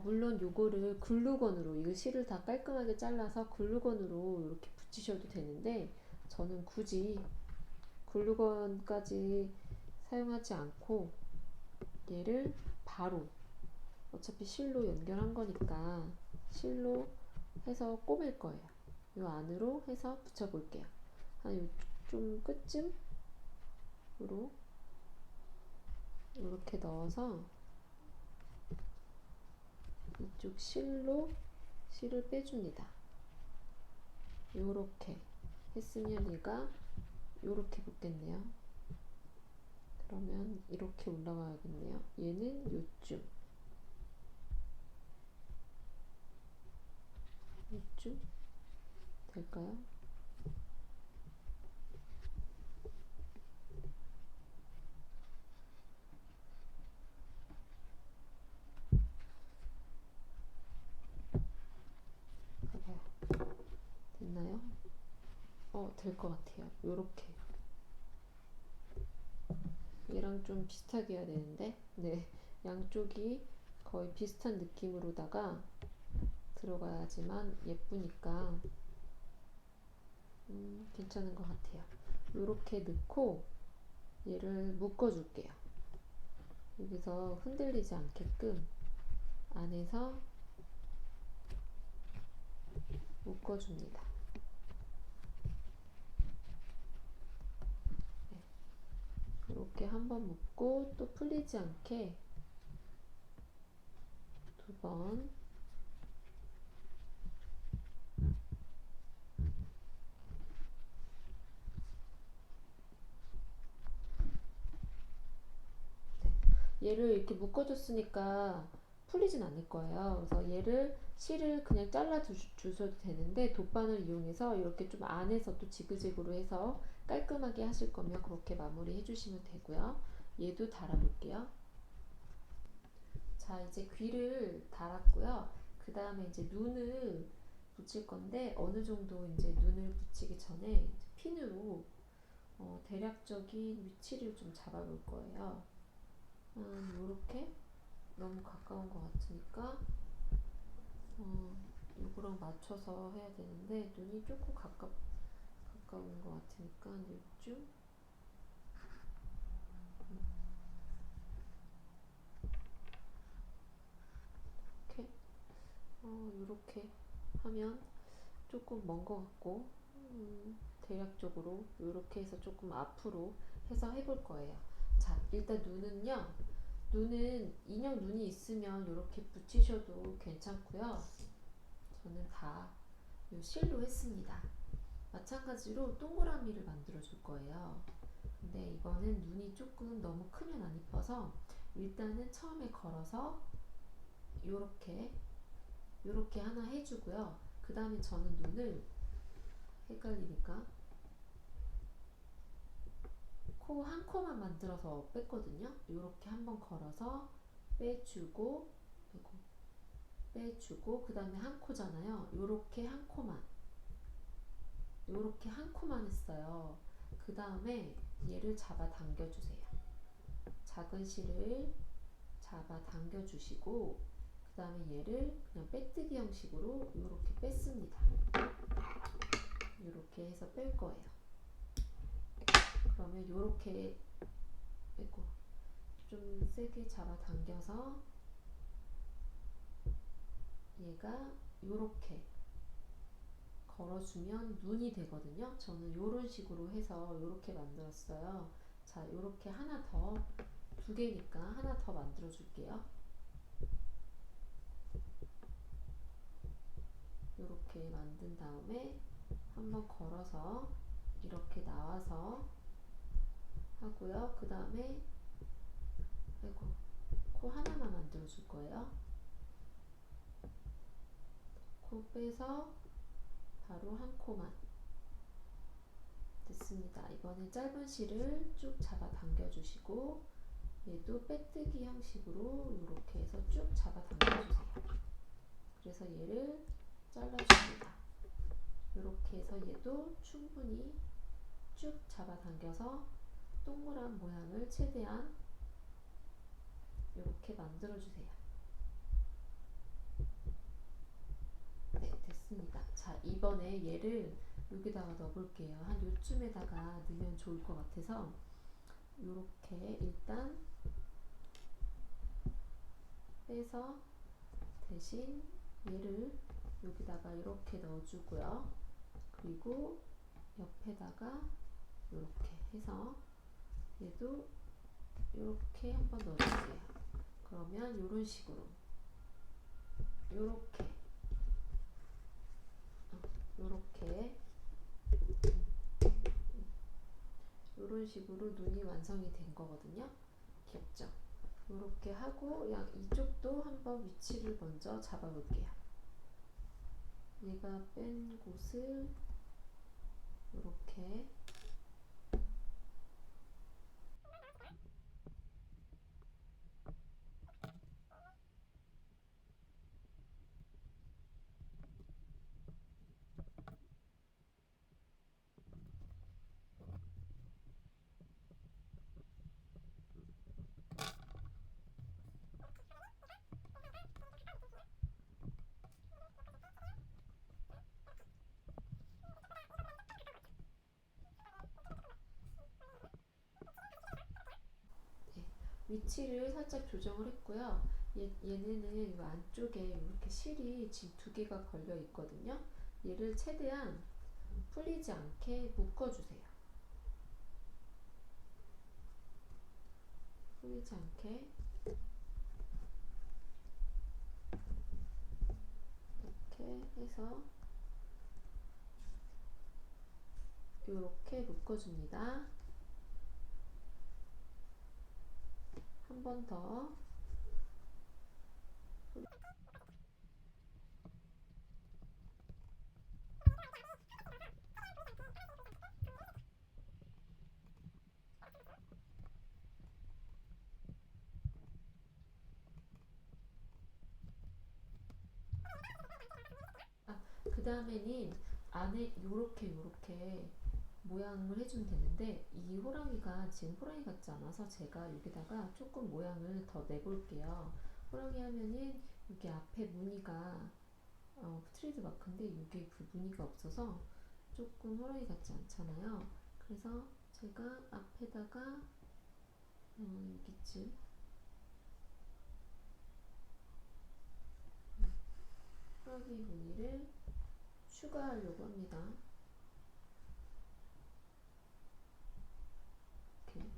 물론 요거를 글루건으로 이거 실을 다 깔끔하게 잘라서 글루건으로 이렇게 붙이셔도 되는데 저는 굳이 글루건까지 사용하지 않고 얘를 바로 어차피 실로 연결한 거니까 실로 해서 꼬맬 거예요. 요 안으로 해서 붙여 볼게요. 한 좀 끝쯤으로 이렇게 넣어서 이쪽 실을 빼줍니다. 요렇게 했으면 얘가 요렇게 붙겠네요. 그러면 이렇게 올라가야겠네요. 얘는 요쯤 될까요? 봐봐요. 됐나요? 될 것 같아요. 요렇게 얘랑 좀 비슷하게 해야 되는데 네, 양쪽이 거의 비슷한 느낌으로다가 들어가야지만 예쁘니까 괜찮은 것 같아요. 요렇게 넣고 얘를 묶어줄게요. 여기서 흔들리지 않게끔 안에서 묶어줍니다. 네. 이렇게 한번 묶고 또 풀리지 않게 두 번 얘를 이렇게 묶어줬으니까 풀리진 않을 거예요. 그래서 얘를 실을 그냥 잘라 주셔도 되는데 돗바늘 이용해서 이렇게 좀 안에서 또 지그재그로 해서 깔끔하게 하실 거면 그렇게 마무리 해주시면 되고요. 얘도 달아볼게요. 자, 이제 귀를 달았고요. 그 다음에 이제 눈을 붙일 건데 어느 정도 이제 눈을 붙이기 전에 핀으로 대략적인 위치를 좀 잡아볼 거예요. 요렇게 너무 가까운 것 같으니까 요거랑 맞춰서 해야 되는데 눈이 조금 가까운 것 같으니까 요쯤 이렇게 하면 조금 먼 것 같고, 대략적으로 이렇게 해서 조금 앞으로 해서 해볼 거예요. 자, 일단 눈은 인형 눈이 있으면 이렇게 붙이셔도 괜찮고요. 저는 다 요 실로 했습니다. 마찬가지로 동그라미를 만들어 줄 거예요. 근데 이거는 눈이 조금 너무 크면 안 이뻐서 일단은 처음에 걸어서 요렇게 하나 해주고요. 그 다음에 저는 눈을 헷갈리니까 코 한 코만 만들어서 뺐거든요. 요렇게 한번 걸어서 빼주고 그 다음에 한 코잖아요. 요렇게 한 코만 했어요. 그 다음에 얘를 잡아 당겨 주세요. 작은 실을 잡아 당겨 주시고, 그 다음에 얘를 그냥 빼뜨기 형식으로 요렇게 뺐습니다. 요렇게 해서 뺄 거예요. 그러면 요렇게 빼고 좀 세게 잡아 당겨서 얘가 요렇게 걸어주면 눈이 되거든요. 저는 요런 식으로 해서 요렇게 만들었어요. 자, 요렇게 하나 더, 두 개니까 하나 더 만들어 줄게요. 요렇게 만든 다음에 한번 걸어서 이렇게 나와서 하고요. 그 다음에 코 하나만 만들어 줄 거예요. 코 빼서 바로 한 코만. 됐습니다. 이번엔 짧은 실을 쭉 잡아 당겨 주시고, 얘도 빼뜨기 형식으로 이렇게 해서 쭉 잡아 당겨 주세요. 그래서 얘를 잘라줍니다. 이렇게 해서 얘도 충분히 쭉 잡아 당겨서 동그란 모양을 최대한 이렇게 만들어 주세요. 네, 됐습니다. 자, 이번에 얘를 여기다가 넣어 볼게요. 한 요쯤에다가 넣으면 좋을 것 같아서 이렇게 일단 빼서 대신 얘를 여기다가 이렇게 넣어주고요. 그리고 옆에다가 이렇게 해서 얘도 이렇게 한번 넣어주세요. 그러면 이런 식으로 이렇게 이런 식으로 눈이 완성이 된 거거든요. 귀엽죠? 이렇게 하고 이쪽도 한번 위치를 먼저 잡아 볼게요. 얘가 뺀 곳을 이렇게 위치를 살짝 조정을 했고요. 얘네는 이 안쪽에 이렇게 실이 지금 두 개가 걸려 있거든요. 얘를 최대한 풀리지 않게 묶어주세요. 풀리지 않게 이렇게 해서 이렇게 묶어줍니다. 한 번 더. 그 다음에는 안에 요렇게 모양을 해주면 되는데, 이 호랑이가 지금 호랑이 같지 않아서 제가 여기다가 조금 모양을 더 내볼게요. 호랑이 하면은 여기 앞에 무늬가 트레이드 마크인데 이게 그 무늬가 없어서 조금 호랑이 같지 않잖아요. 그래서 제가 앞에다가 여기쯤 호랑이 무늬를 추가하려고 합니다. 이렇게.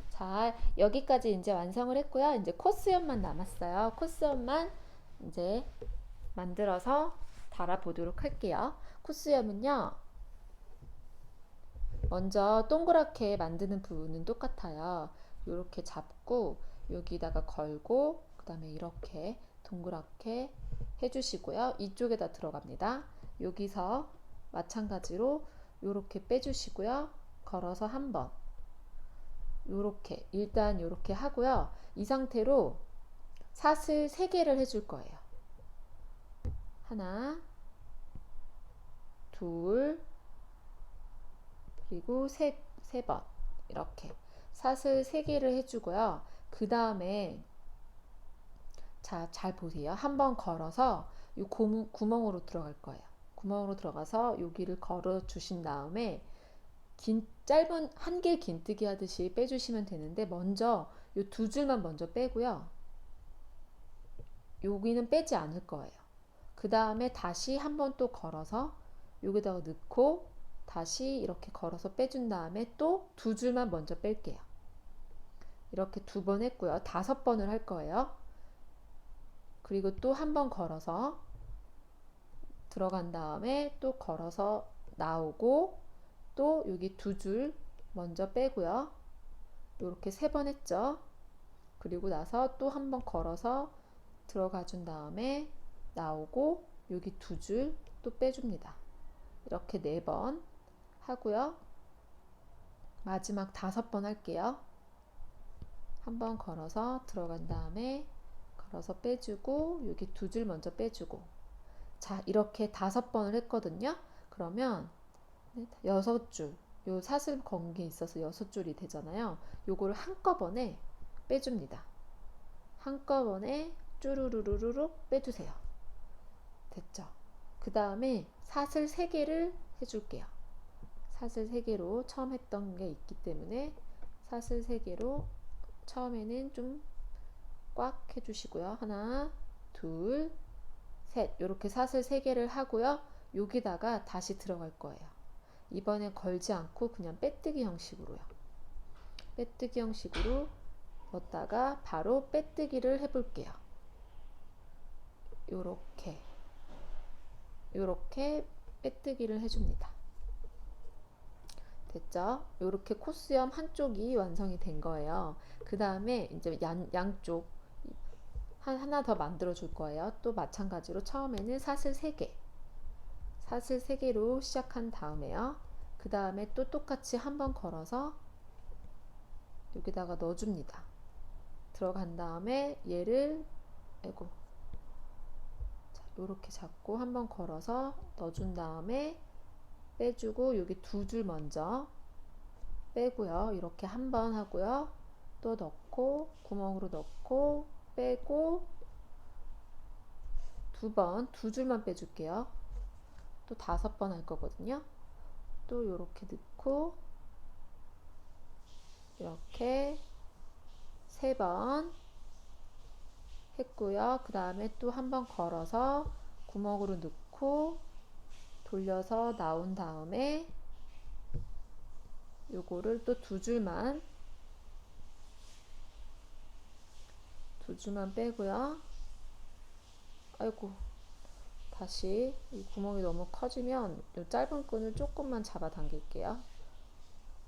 자, 여기까지 이제 완성을 했고요. 이제 코스염만 남았어요. 코스염만 이제 만들어서 달아보도록 할게요. 코스염은요, 먼저 동그랗게 만드는 부분은 똑같아요. 이렇게 잡고 여기다가 걸고 그 다음에 이렇게 동그랗게 해주시고요. 이쪽에다 들어갑니다. 여기서 마찬가지로 이렇게 빼주시고요. 걸어서 한번 요렇게 일단 요렇게 하고요. 이 상태로 사슬 3개를 해줄 거예요. 하나, 둘, 그리고 세 번 이렇게 사슬 3개를 해주고요. 그 다음에 자, 잘 보세요. 한번 걸어서 이 구멍으로 들어갈 거예요. 구멍으로 들어가서 여기를 걸어 주신 다음에 짧은 한길 긴뜨기 하듯이 빼주시면 되는데 먼저 이 2줄만 먼저 빼고요. 여기는 빼지 않을 거예요. 그 다음에 다시 한번 또 걸어서 여기다가 넣고 다시 이렇게 걸어서 빼준 다음에 또 2줄만 먼저 뺄게요. 이렇게 2번 했고요. 5번을 할 거예요. 그리고 또 한번 걸어서 들어간 다음에 또 걸어서 나오고 또 여기 2줄 먼저 빼고요. 이렇게 3번 했죠. 그리고 나서 또 한번 걸어서 들어가 준 다음에 나오고 여기 2줄 또 빼줍니다. 이렇게 4번 하고요. 마지막 5번 할게요. 한번 걸어서 들어간 다음에 걸어서 빼주고 여기 2줄 먼저 빼주고 자 이렇게 5번을 했거든요. 그러면 6줄 요 사슬 건 게 있어서 6줄이 되잖아요. 요걸 한꺼번에 빼줍니다. 한꺼번에 쭈루루루룩 빼주세요. 됐죠? 그 다음에 사슬 3개를 해줄게요. 사슬 3개로 처음 했던 게 있기 때문에 사슬 3개로 처음에는 좀 꽉 해주시고요. 하나, 둘, 셋 이렇게 사슬 3개를 하고요. 여기다가 다시 들어갈 거예요. 이번에 걸지 않고 그냥 빼뜨기 형식으로요. 빼뜨기 형식으로 넣었다가 바로 빼뜨기를 해볼게요. 요렇게 빼뜨기를 해줍니다. 됐죠? 이렇게 코수염 한쪽이 완성이 된 거예요. 그 다음에 이제 양쪽 하나 더 만들어 줄 거예요. 또 마찬가지로 처음에는 사슬 3개, 사슬 3개로 시작한 다음에요. 그 다음에 또 똑같이 한번 걸어서 여기다가 넣어줍니다. 들어간 다음에 얘를, 아이고, 자, 요렇게 잡고 한번 걸어서 넣어준 다음에 빼주고, 여기 2줄 먼저 빼고요. 이렇게 한번 하고요. 또 넣고, 구멍으로 넣고, 빼고, 2번, 2줄만 빼줄게요. 또 5번 할 거거든요. 또 이렇게 넣고, 이렇게 3번 했고요. 그 다음에 또 한번 걸어서 구멍으로 넣고 돌려서 나온 다음에 요거를 또 2줄만 빼고요. 아이고, 다시 이 구멍이 너무 커지면 요 짧은 끈을 조금만 잡아 당길게요.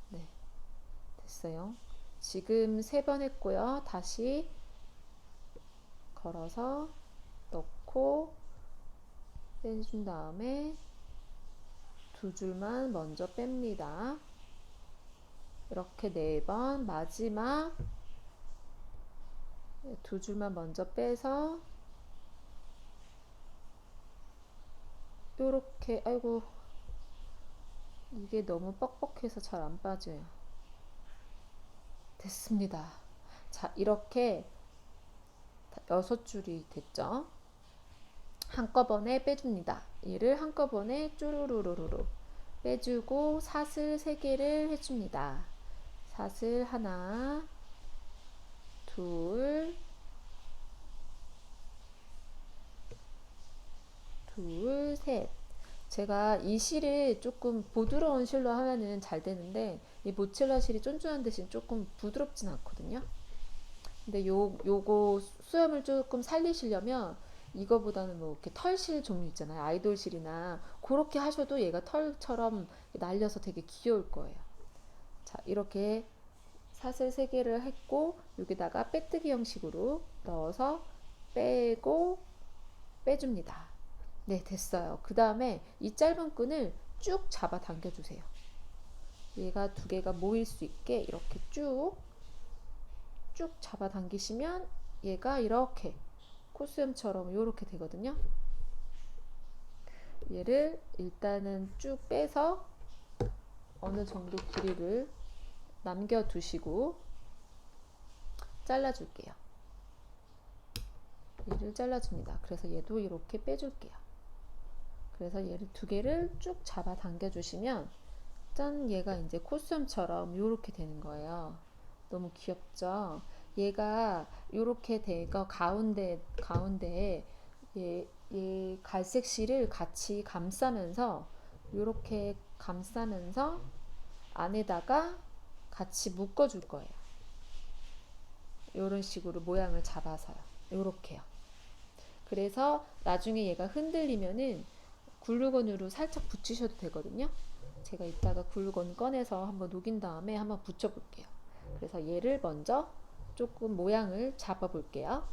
네, 됐어요. 지금 3번 했고요. 다시 걸어서 넣고 빼준 다음에 2줄만 먼저 뺍니다. 이렇게 4번, 마지막 2줄만 먼저 빼서 요렇게, 아이고, 이게 너무 뻑뻑해서 잘 안 빠져요. 됐습니다. 자, 이렇게 6줄이 됐죠? 한꺼번에 빼줍니다. 얘를 한꺼번에 쪼르르르르 빼주고 사슬 3개를 해줍니다. 사슬 하나, 둘, 셋. 제가 이 실을 조금 부드러운 실로 하면은 잘 되는데 이 모첼라 실이 쫀쫀한 대신 조금 부드럽진 않거든요. 근데 요거 수염을 조금 살리시려면 이거보다는 뭐 이렇게 털실 종류 있잖아요. 아이돌실이나 그렇게 하셔도 얘가 털처럼 날려서 되게 귀여울 거예요. 자, 이렇게 사슬 3개를 했고 여기다가 빼뜨기 형식으로 넣어서 빼고 빼줍니다. 네, 됐어요. 그 다음에 이 짧은 끈을 쭉 잡아 당겨 주세요. 얘가 2개가 모일 수 있게 이렇게 쭉 잡아 당기시면 얘가 이렇게 코수염처럼 이렇게 되거든요. 얘를 일단은 쭉 빼서 어느 정도 길이를 남겨 두시고 잘라줄게요. 얘를 잘라줍니다. 그래서 얘도 이렇게 빼줄게요. 그래서 얘를 2개를 쭉 잡아 당겨 주시면 짠, 얘가 이제 코수염처럼 이렇게 되는 거예요. 너무 귀엽죠? 얘가 이렇게 되고 가운데에 얘 갈색 실을 같이 감싸면서 이렇게 감싸면서 안에다가 같이 묶어 줄 거예요. 이런 식으로 모양을 잡아서요. 이렇게요. 그래서 나중에 얘가 흔들리면은 글루건으로 살짝 붙이셔도 되거든요. 제가 이따가 글루건 꺼내서 한번 녹인 다음에 한번 붙여 볼게요. 그래서 얘를 먼저 조금 모양을 잡아 볼게요.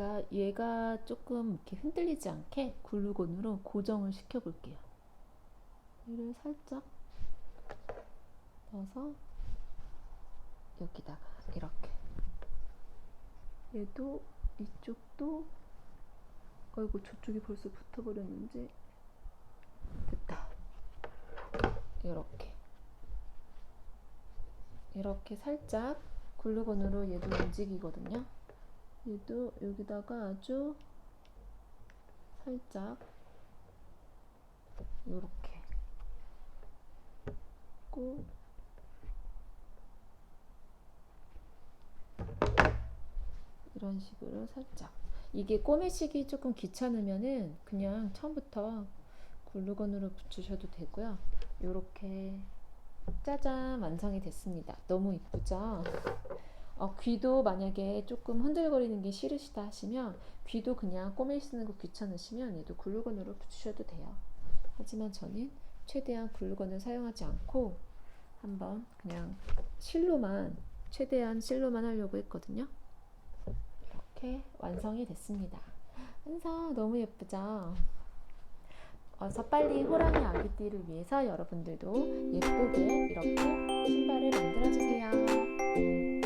제가 얘가 조금 이렇게 흔들리지 않게 글루건으로 고정을 시켜 볼게요. 얘를 살짝 넣어서 여기다가 이렇게, 얘도 이쪽도, 아이고 저쪽이 벌써 붙어버렸는지, 됐다. 이렇게 살짝 글루건으로 얘도 움직이거든요. 얘도 여기다가 아주 살짝 이렇게 꼭 이런 식으로 살짝. 이게 꼬매시기 조금 귀찮으면은 그냥 처음부터 글루건으로 붙이셔도 되고요. 이렇게 짜잔, 완성이 됐습니다. 너무 이쁘죠? 귀도 만약에 조금 흔들거리는 게 싫으시다 하시면, 귀도 그냥 꼬매시는 거 귀찮으시면 얘도 글루건으로 붙이셔도 돼요. 하지만 저는 최대한 글루건을 사용하지 않고 한번 그냥 실로만, 최대한 실로만 하려고 했거든요. 이렇게 완성이 됐습니다. 완성 너무 예쁘죠? 어서 빨리 호랑이 아기띠를 위해서 여러분들도 예쁘게 이렇게 신발을 만들어주세요.